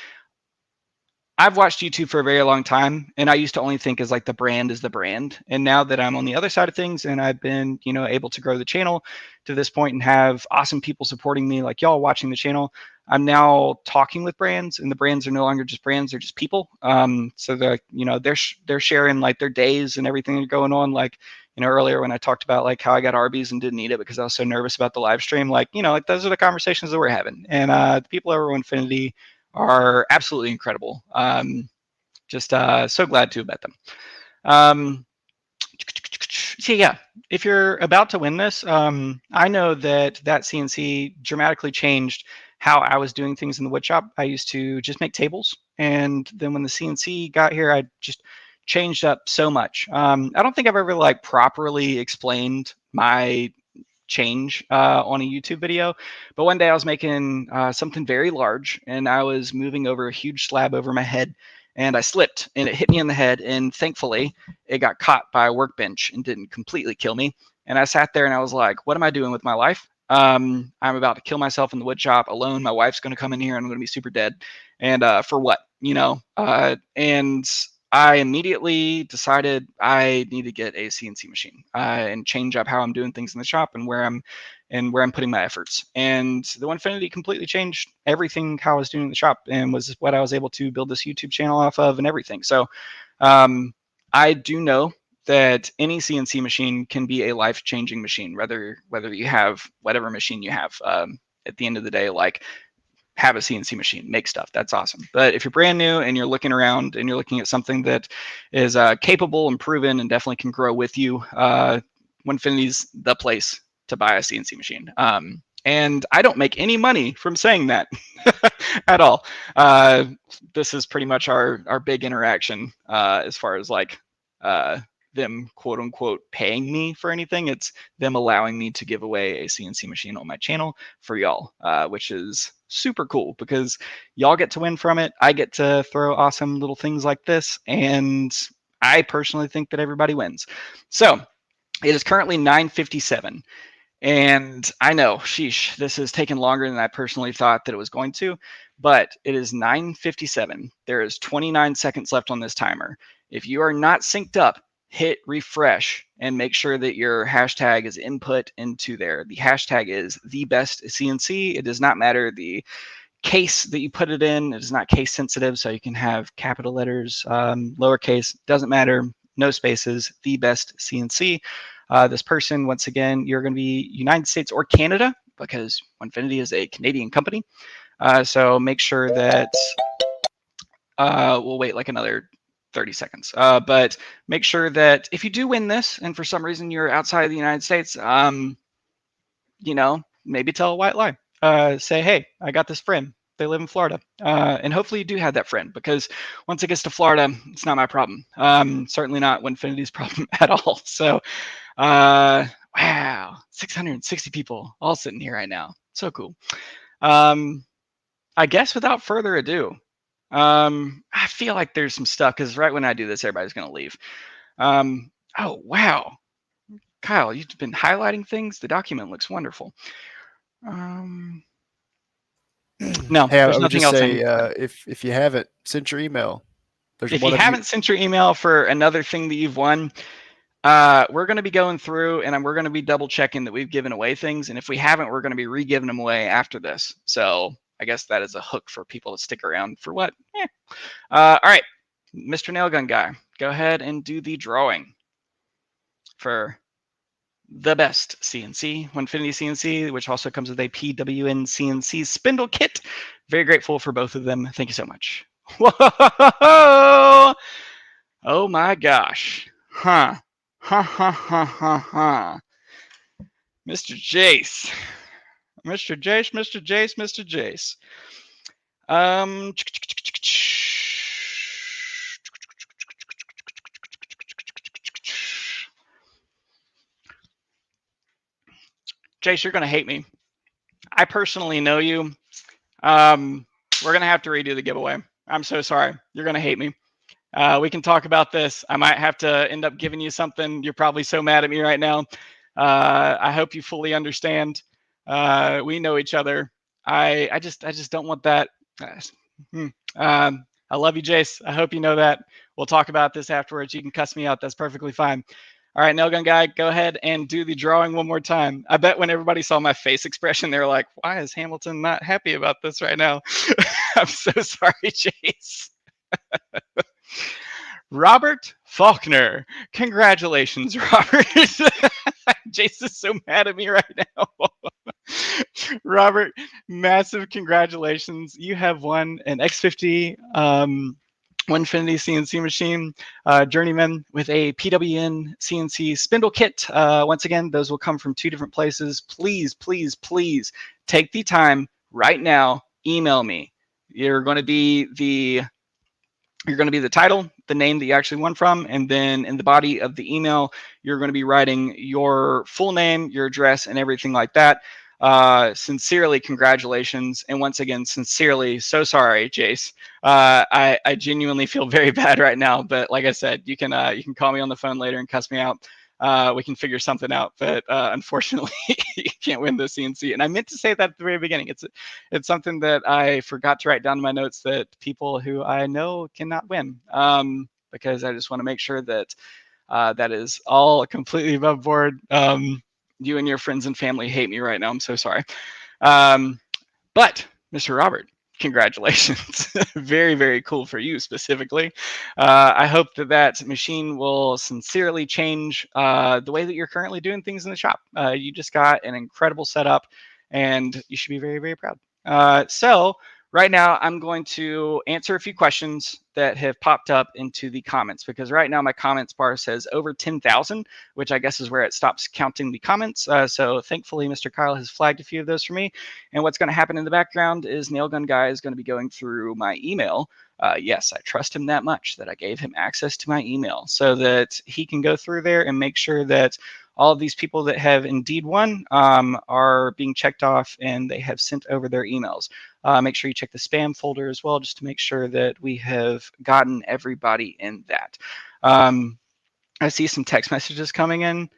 I've watched YouTube for a very long time, and I used to only think as like the brand is the brand. And now that I'm on the other side of things, and I've been, able to grow the channel to this point and have awesome people supporting me, like y'all watching the channel, I'm now talking with brands, and the brands are no longer just brands; they're just people. So they're sharing like their days and everything that's going on. Like, earlier when I talked about like how I got Arby's and didn't eat it because I was so nervous about the live stream, like, like those are the conversations that we're having. And the people over Onefinity are absolutely incredible. Just so glad to have met them. So yeah, if you're about to win this, I know that CNC dramatically changed how I was doing things in the wood shop. I used to just make tables, and then when the CNC got here, I just changed up so much. I don't think I've ever like properly explained my change on a YouTube video. But one day I was making something very large, and I was moving over a huge slab over my head, and I slipped and it hit me in the head. And thankfully, it got caught by a workbench and didn't completely kill me. And I sat there and I was like, what am I doing with my life? I'm about to kill myself in the wood shop alone. My wife's going to come in here and I'm going to be super dead. And for what? And I immediately decided I need to get a CNC machine and change up how I'm doing things in the shop and where I'm putting my efforts. And the Onefinity completely changed everything how I was doing in the shop, and was what I was able to build this YouTube channel off of and everything. So I do know that any CNC machine can be a life-changing machine, whether you have whatever machine you have. At the end of the day, like, have a CNC machine, make stuff. That's awesome. But if you're brand new and you're looking around and you're looking at something that is capable and proven and definitely can grow with you, Onefinity's the place to buy a CNC machine. And I don't make any money from saying that at all. This is pretty much our big interaction as far as like them quote unquote paying me for anything. It's them allowing me to give away a CNC machine on my channel for y'all, which is super cool because y'all get to win from it. I get to throw awesome little things like this, and I personally think that everybody wins. So it is currently 9:57. And I know, sheesh, this has taken longer than I personally thought that it was going to, but it is 9:57. There is 29 seconds left on this timer. If you are not synced up, hit refresh and make sure that your hashtag is input into there. The hashtag is the best CNC. It does not matter the case that you put it in. It is not case sensitive, so you can have capital letters, lowercase, doesn't matter, no spaces, the best CNC. This person, once again, you're going to be United States or Canada because Onefinity is a Canadian company. So make sure that we'll wait like another 30 seconds. But make sure that if you do win this and for some reason you're outside of the United States, maybe tell a white lie. Say, hey, I got this friend. They live in Florida. And hopefully you do have that friend, because once it gets to Florida, it's not my problem. Certainly not Onefinity's problem at all. So, wow, 660 people all sitting here right now. So cool. I guess without further ado, I feel like there's some stuff because right when I do this, everybody's going to leave. Oh, wow. Kyle, you've been highlighting things. The document looks wonderful. No, Hey, there's I would nothing just else. say if you haven't sent your email, there's If one you of haven't sent your email for another thing that you've won, we're going to be going through and we're going to be double checking that we've given away things. And if we haven't, we're going to be re-giving them away after this. So I guess that is a hook for people to stick around for what? All right, Mr. Nailgun Guy, go ahead and do the drawing for the best CNC, Onefinity CNC, which also comes with a PWN CNC spindle kit. Very grateful for both of them. Thank you so much. Whoa! Oh my gosh. Huh. Ha ha ha ha ha. Mr. Jace. Mr. Jace, Mr. Jace, Mr. Jace. Jace, you're going to hate me. I personally know you. We're going to have to redo the giveaway. All I'm so sorry. You're going to hate me. We can talk about this. I might have to end up giving you something. You're probably so mad at me right now. I hope you fully understand. We know each other. I just don't want that. I love you, Jace. I hope you know that. We'll talk about this afterwards. You can cuss me out. That's perfectly fine. All right, Nailgun Guy, go ahead and do the drawing one more time. I bet when everybody saw my face expression, they were like, why is Hamilton not happy about this right now? I'm so sorry, Jace. Robert Faulkner. Congratulations, Robert. Jace is so mad at me right now. Robert, massive congratulations. You have won an X50 Onefinity CNC machine, Journeyman with a PWN CNC spindle kit. Once again, those will come from 2 different places. Please, please, please take the time right now. Email me. You're going to be the title, the name that you actually won from, and then in the body of the email, you're going to be writing your full name, your address, and everything like that. Sincerely, congratulations. And once again, sincerely, so sorry, Jace. I genuinely feel very bad right now, but like I said, you can call me on the phone later and cuss me out. We can figure something out, but unfortunately, you can't win the CNC. And I meant to say that at the very beginning. It's something that I forgot to write down in my notes that people who I know cannot win, because I just want to make sure that that is all completely above board. You and your friends and family hate me right now. I'm so sorry. But Mr. Robert, congratulations. Very, very cool for you specifically. I hope that machine will sincerely change the way that you're currently doing things in the shop. You just got an incredible setup, and you should be very, very proud. So right now, I'm going to answer a few questions that have popped up into the comments, because right now my comments bar says over 10,000, which I guess is where it stops counting the comments. So thankfully, Mr. Kyle has flagged a few of those for me. And what's going to happen in the background is Nailgun Guy is going to be going through my email. Yes, I trust him that much that I gave him access to my email so that he can go through there and make sure that all of these people that have indeed won are being checked off and they have sent over their emails. Make sure you check the spam folder as well, just to make sure that we have gotten everybody in that. I see some text messages coming in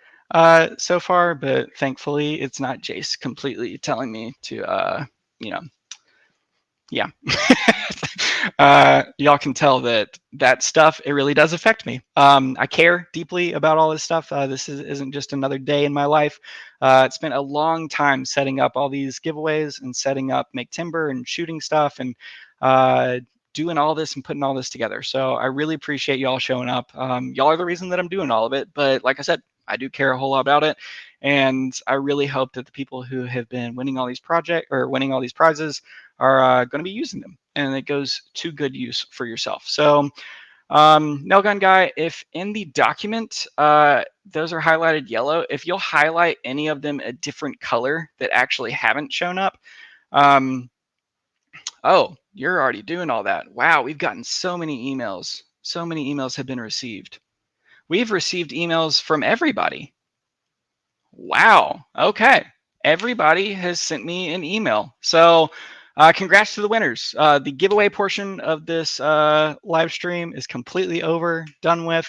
so far, but thankfully it's not Jace completely telling me to, yeah. Y'all can tell that stuff, it really does affect me. I care deeply about all this stuff. This isn't just another day in my life. It's been a long time setting up all these giveaways and setting up Maketember and shooting stuff and doing all this and putting all this together. So I really appreciate y'all showing up. Y'all are the reason that I'm doing all of it. But like I said, I do care a whole lot about it. And I really hope that the people who have been winning all these prizes are going to be using them, and it goes to good use for yourself. So Nailgun Guy, if in the document those are highlighted yellow, if you'll highlight any of them a different color that actually haven't shown up. Oh, you're already doing all that. Wow, we've gotten so many emails. So many emails have been received. We've received emails from everybody. Wow. Okay. Everybody has sent me an email. So congrats to the winners. The giveaway portion of this live stream is completely over, done with.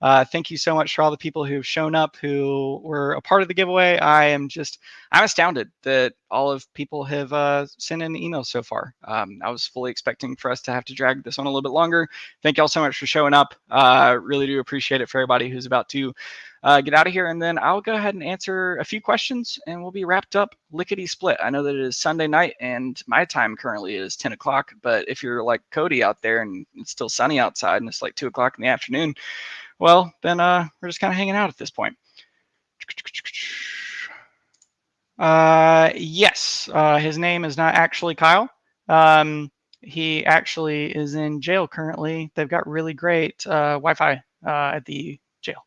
Thank you so much for all the people who have shown up, who were a part of the giveaway. I'm astounded that all of people have sent in emails so far. I was fully expecting for us to have to drag this on a little bit longer. Thank you all so much for showing up. Really do appreciate it for everybody who's about to get out of here. And then I'll go ahead and answer a few questions and we'll be wrapped up lickety split. I know that it is Sunday night and my time currently is 10 o'clock, but if you're like Cody out there and it's still sunny outside and it's like 2 o'clock in the afternoon, well, then we're just kind of hanging out at this point. Yes, his name is not actually Kyle. He actually is in jail currently. They've got really great Wi-Fi at the jail.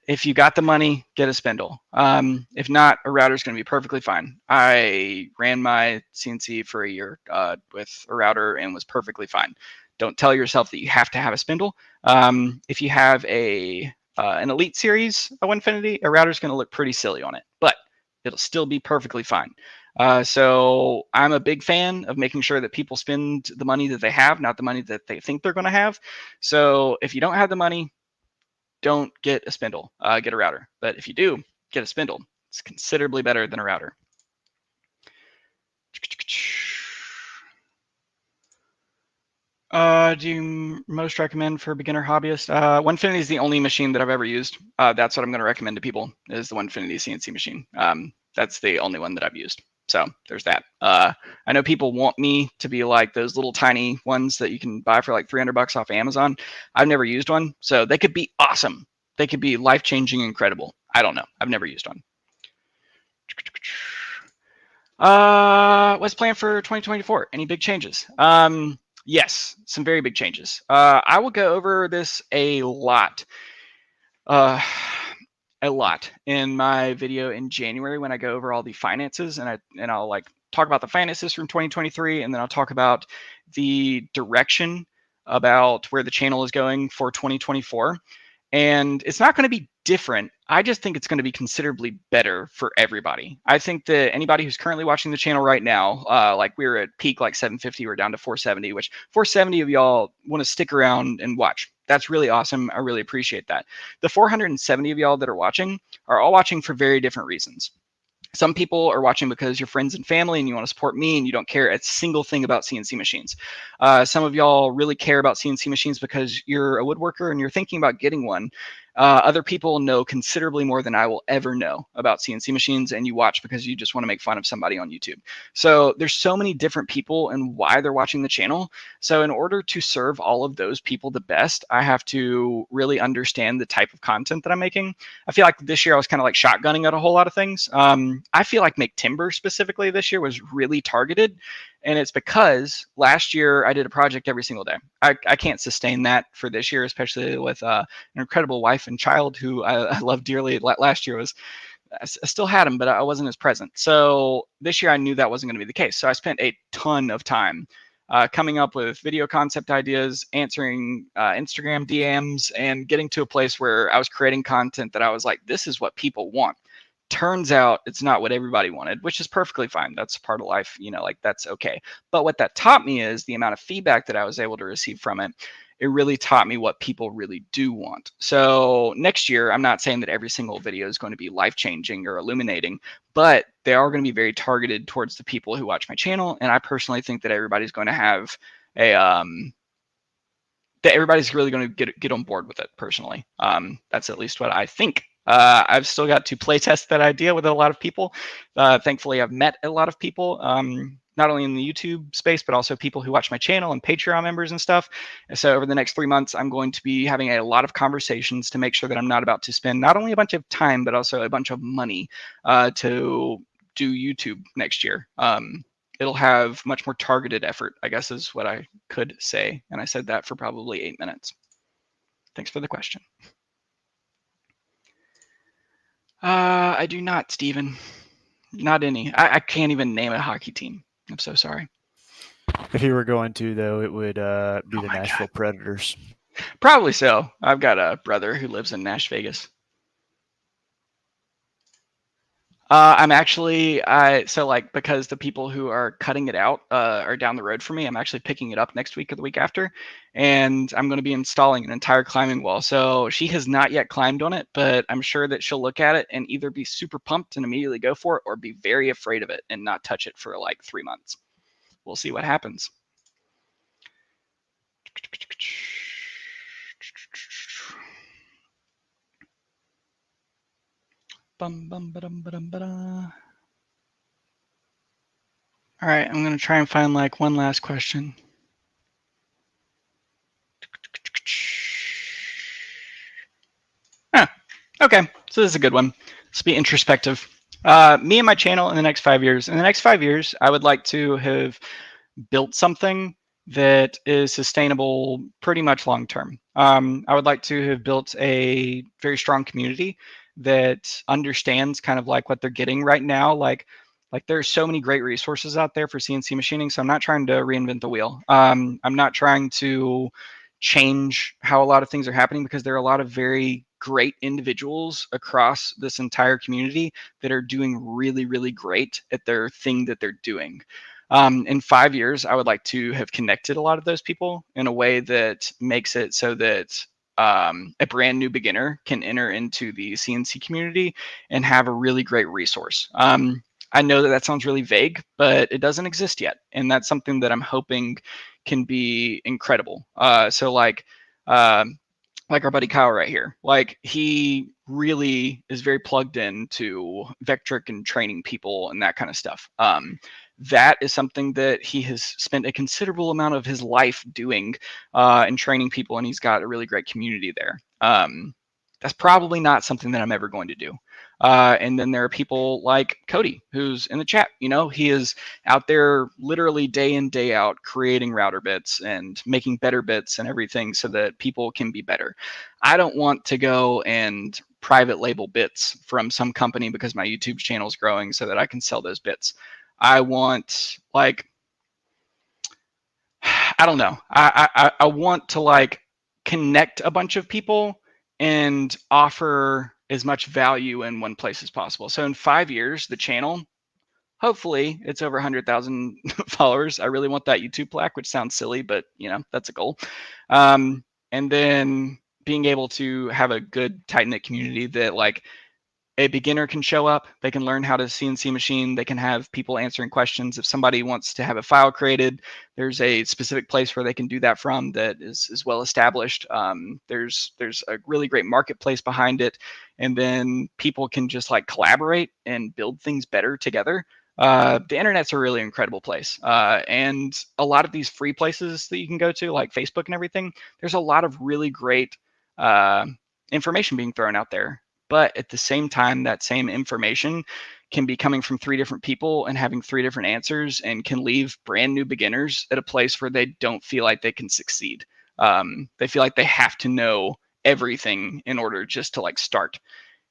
If you got the money, get a spindle. If not, a router is going to be perfectly fine. I ran my CNC for a year with a router and was perfectly fine. Don't tell yourself that you have to have a spindle. If you have an Elite Series of Onefinity, a router is going to look pretty silly on it. But It'll still be perfectly fine. So I'm a big fan of making sure that people spend the money that they have, not the money that they think they're going to have. So if you don't have the money, don't get a spindle, get a router. But if you do, get a spindle. It's considerably better than a router. Do you most recommend for beginner hobbyist? Onefinity is the only machine that I've ever used. That's what I'm going to recommend to people is the Onefinity CNC machine. That's the only one that I've used. So there's that. I know people want me to be like those little tiny ones that you can buy for like $300 off Amazon. I've never used one, so they could be awesome. They could be life-changing, incredible. I don't know. I've never used one. What's planned for 2024? Any big changes? Yes, some very big changes. I will go over this a lot in my video in January when I go over all the finances, and I'll like talk about the finances from 2023, and then I'll talk about the direction about where the channel is going for 2024. And it's not going to be different. I just think it's going to be considerably better for everybody. I think that anybody who's currently watching the channel right now, like we were at peak like 750, we're down to 470, which 470 of y'all want to stick around and watch. That's really awesome. I really appreciate that. The 470 of y'all that are watching are all watching for very different reasons. Some people are watching because you're friends and family and you want to support me and you don't care a single thing about CNC machines. Some of y'all really care about CNC machines because you're a woodworker and you're thinking about getting one. Other people know considerably more than I will ever know about CNC machines, and you watch because you just want to make fun of somebody on YouTube. So there's so many different people and why they're watching the channel. So in order to serve all of those people the best, I have to really understand the type of content that I'm making. I feel like this year I was kind of like shotgunning at a whole lot of things. I feel like Maketember specifically this year was really targeted. And it's because last year I did a project every single day. I can't sustain that for this year, especially with an incredible wife and child who I love dearly. Last year I still had him, but I wasn't as present. So this year I knew that wasn't going to be the case. So I spent a ton of time coming up with video concept ideas, answering Instagram DMs, and getting to a place where I was creating content that I was like, this is what people want. Turns out it's not what everybody wanted, which is perfectly fine. That's part of life, like that's okay. But what that taught me is the amount of feedback that I was able to receive from it. It really taught me what people really do want. So next year, I'm not saying that every single video is going to be life-changing or illuminating, but they are going to be very targeted towards the people who watch my channel. And I personally think that everybody's going to have that everybody's really going to get on board with it personally. That's at least what I think. I've still got to play test that idea with a lot of people. Thankfully, I've met a lot of people, not only in the YouTube space, but also people who watch my channel and Patreon members and stuff. So over the next 3 months, I'm going to be having a lot of conversations to make sure that I'm not about to spend not only a bunch of time, but also a bunch of money to do YouTube next year. It'll have much more targeted effort, I guess is what I could say. And I said that for probably 8 minutes. Thanks for the question. I do not, Steven. Not any. I can't even name a hockey team. I'm so sorry. If you were going to, though, it would be the Nashville Predators. Probably so. I've got a brother who lives in Nash Vegas. I'm actually, so like because the people who are cutting it out are down the road from me, I'm actually picking it up next week or the week after, and I'm going to be installing an entire climbing wall. So she has not yet climbed on it, but I'm sure that she'll look at it and either be super pumped and immediately go for it, or be very afraid of it and not touch it for like 3 months. We'll see what happens. Bum, bum, ba-dum, ba-dum, ba-da. All right, I'm going to try and find like one last question. Okay, so this is a good one. Let's be introspective. Me and my channel in the next 5 years. In the next 5 years, I would like to have built something that is sustainable pretty much long term. I would like to have built a very strong community that understands kind of like what they're getting right now. Like there's so many great resources out there for CNC machining. So I'm not trying to reinvent the wheel. I'm not trying to change how a lot of things are happening, because there are a lot of very great individuals across this entire community that are doing really, really great at their thing that they're doing. In 5 years, I would like to have connected a lot of those people in a way that makes it so that a brand new beginner can enter into the CNC community and have a really great resource. I know that that sounds really vague, but it doesn't exist yet, and that's something that I'm hoping can be incredible. So like our buddy Kyle right here, like he really is very plugged into Vectric and training people and that kind of stuff. That is something that he has spent a considerable amount of his life doing and training people, and he's got a really great community there. That's probably not something that I'm ever going to do. And then there are people like Cody, who's in the chat. You know, he is out there literally day in, day out creating router bits and making better bits and everything so that people can be better. I don't want to go and private label bits from some company because my YouTube channel is growing so that I can sell those bits. I want, like, I don't know. I want to like connect a bunch of people and offer as much value in one place as possible. So in 5 years, the channel, hopefully it's over 100,000 followers. I really want that YouTube plaque, which sounds silly, but you know, that's a goal. And then being able to have a good tight knit community that like a beginner can show up, they can learn how to CNC machine, they can have people answering questions. If somebody wants to have a file created, there's a specific place where they can do that from that is well established. There's a really great marketplace behind it, and then people can just like collaborate and build things better together. The internet's a really incredible place, and a lot of these free places that you can go to, like Facebook and everything, there's a lot of really great information being thrown out there. But at the same time, that same information can be coming from 3 different people and having 3 different answers, and can leave brand new beginners at a place where they don't feel like they can succeed. They feel like they have to know everything in order just to like start.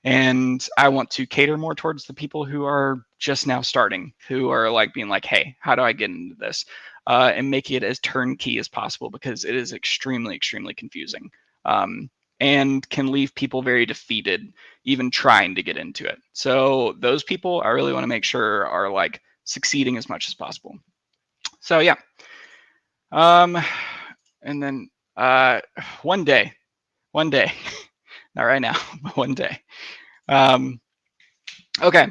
And I want to cater more towards the people who are just now starting, who are like being like, hey, how do I get into this? And make it as turnkey as possible, because it is extremely, extremely confusing. And can leave people very defeated even trying to get into it. So those people I really want to make sure are like succeeding as much as possible. So yeah. And then one day, not right now, but one day. Okay,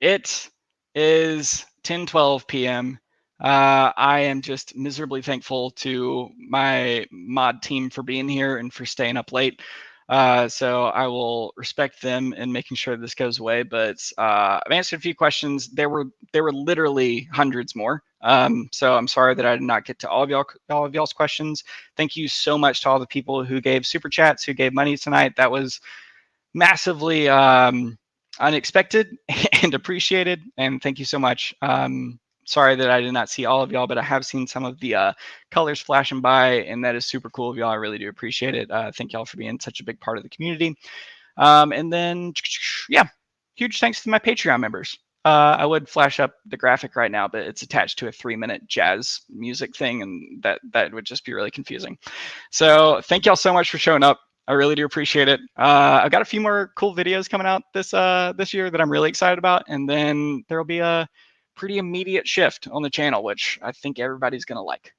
it is 10:12 p.m. I am just miserably thankful to my mod team for being here and for staying up late. So I will respect them in making sure this goes away. But I've answered a few questions. There were literally hundreds more. So I'm sorry that I did not get to all of y'all's questions. Thank you so much to all the people who gave super chats, who gave money tonight. That was massively unexpected and appreciated. And thank you so much. Sorry that I did not see all of y'all, but I have seen some of the colors flashing by, and that is super cool of y'all. I really do appreciate it. Thank y'all for being such a big part of the community. And then, yeah, huge thanks to my Patreon members. I would flash up the graphic right now, but it's attached to a 3-minute jazz music thing, and that would just be really confusing. So thank y'all so much for showing up. I really do appreciate it. I've got a few more cool videos coming out this year that I'm really excited about, and then there will be a pretty immediate shift on the channel, which I think everybody's gonna like.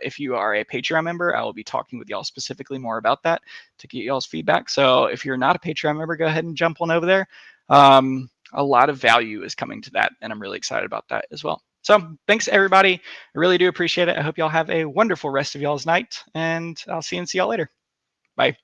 If you are a Patreon member, I will be talking with y'all specifically more about that to get y'all's feedback. So if you're not a Patreon member, go ahead and jump on over there. A lot of value is coming to that, and I'm really excited about that as well. So thanks everybody. I really do appreciate it. I hope y'all have a wonderful rest of y'all's night, and I'll see y'all later. Bye.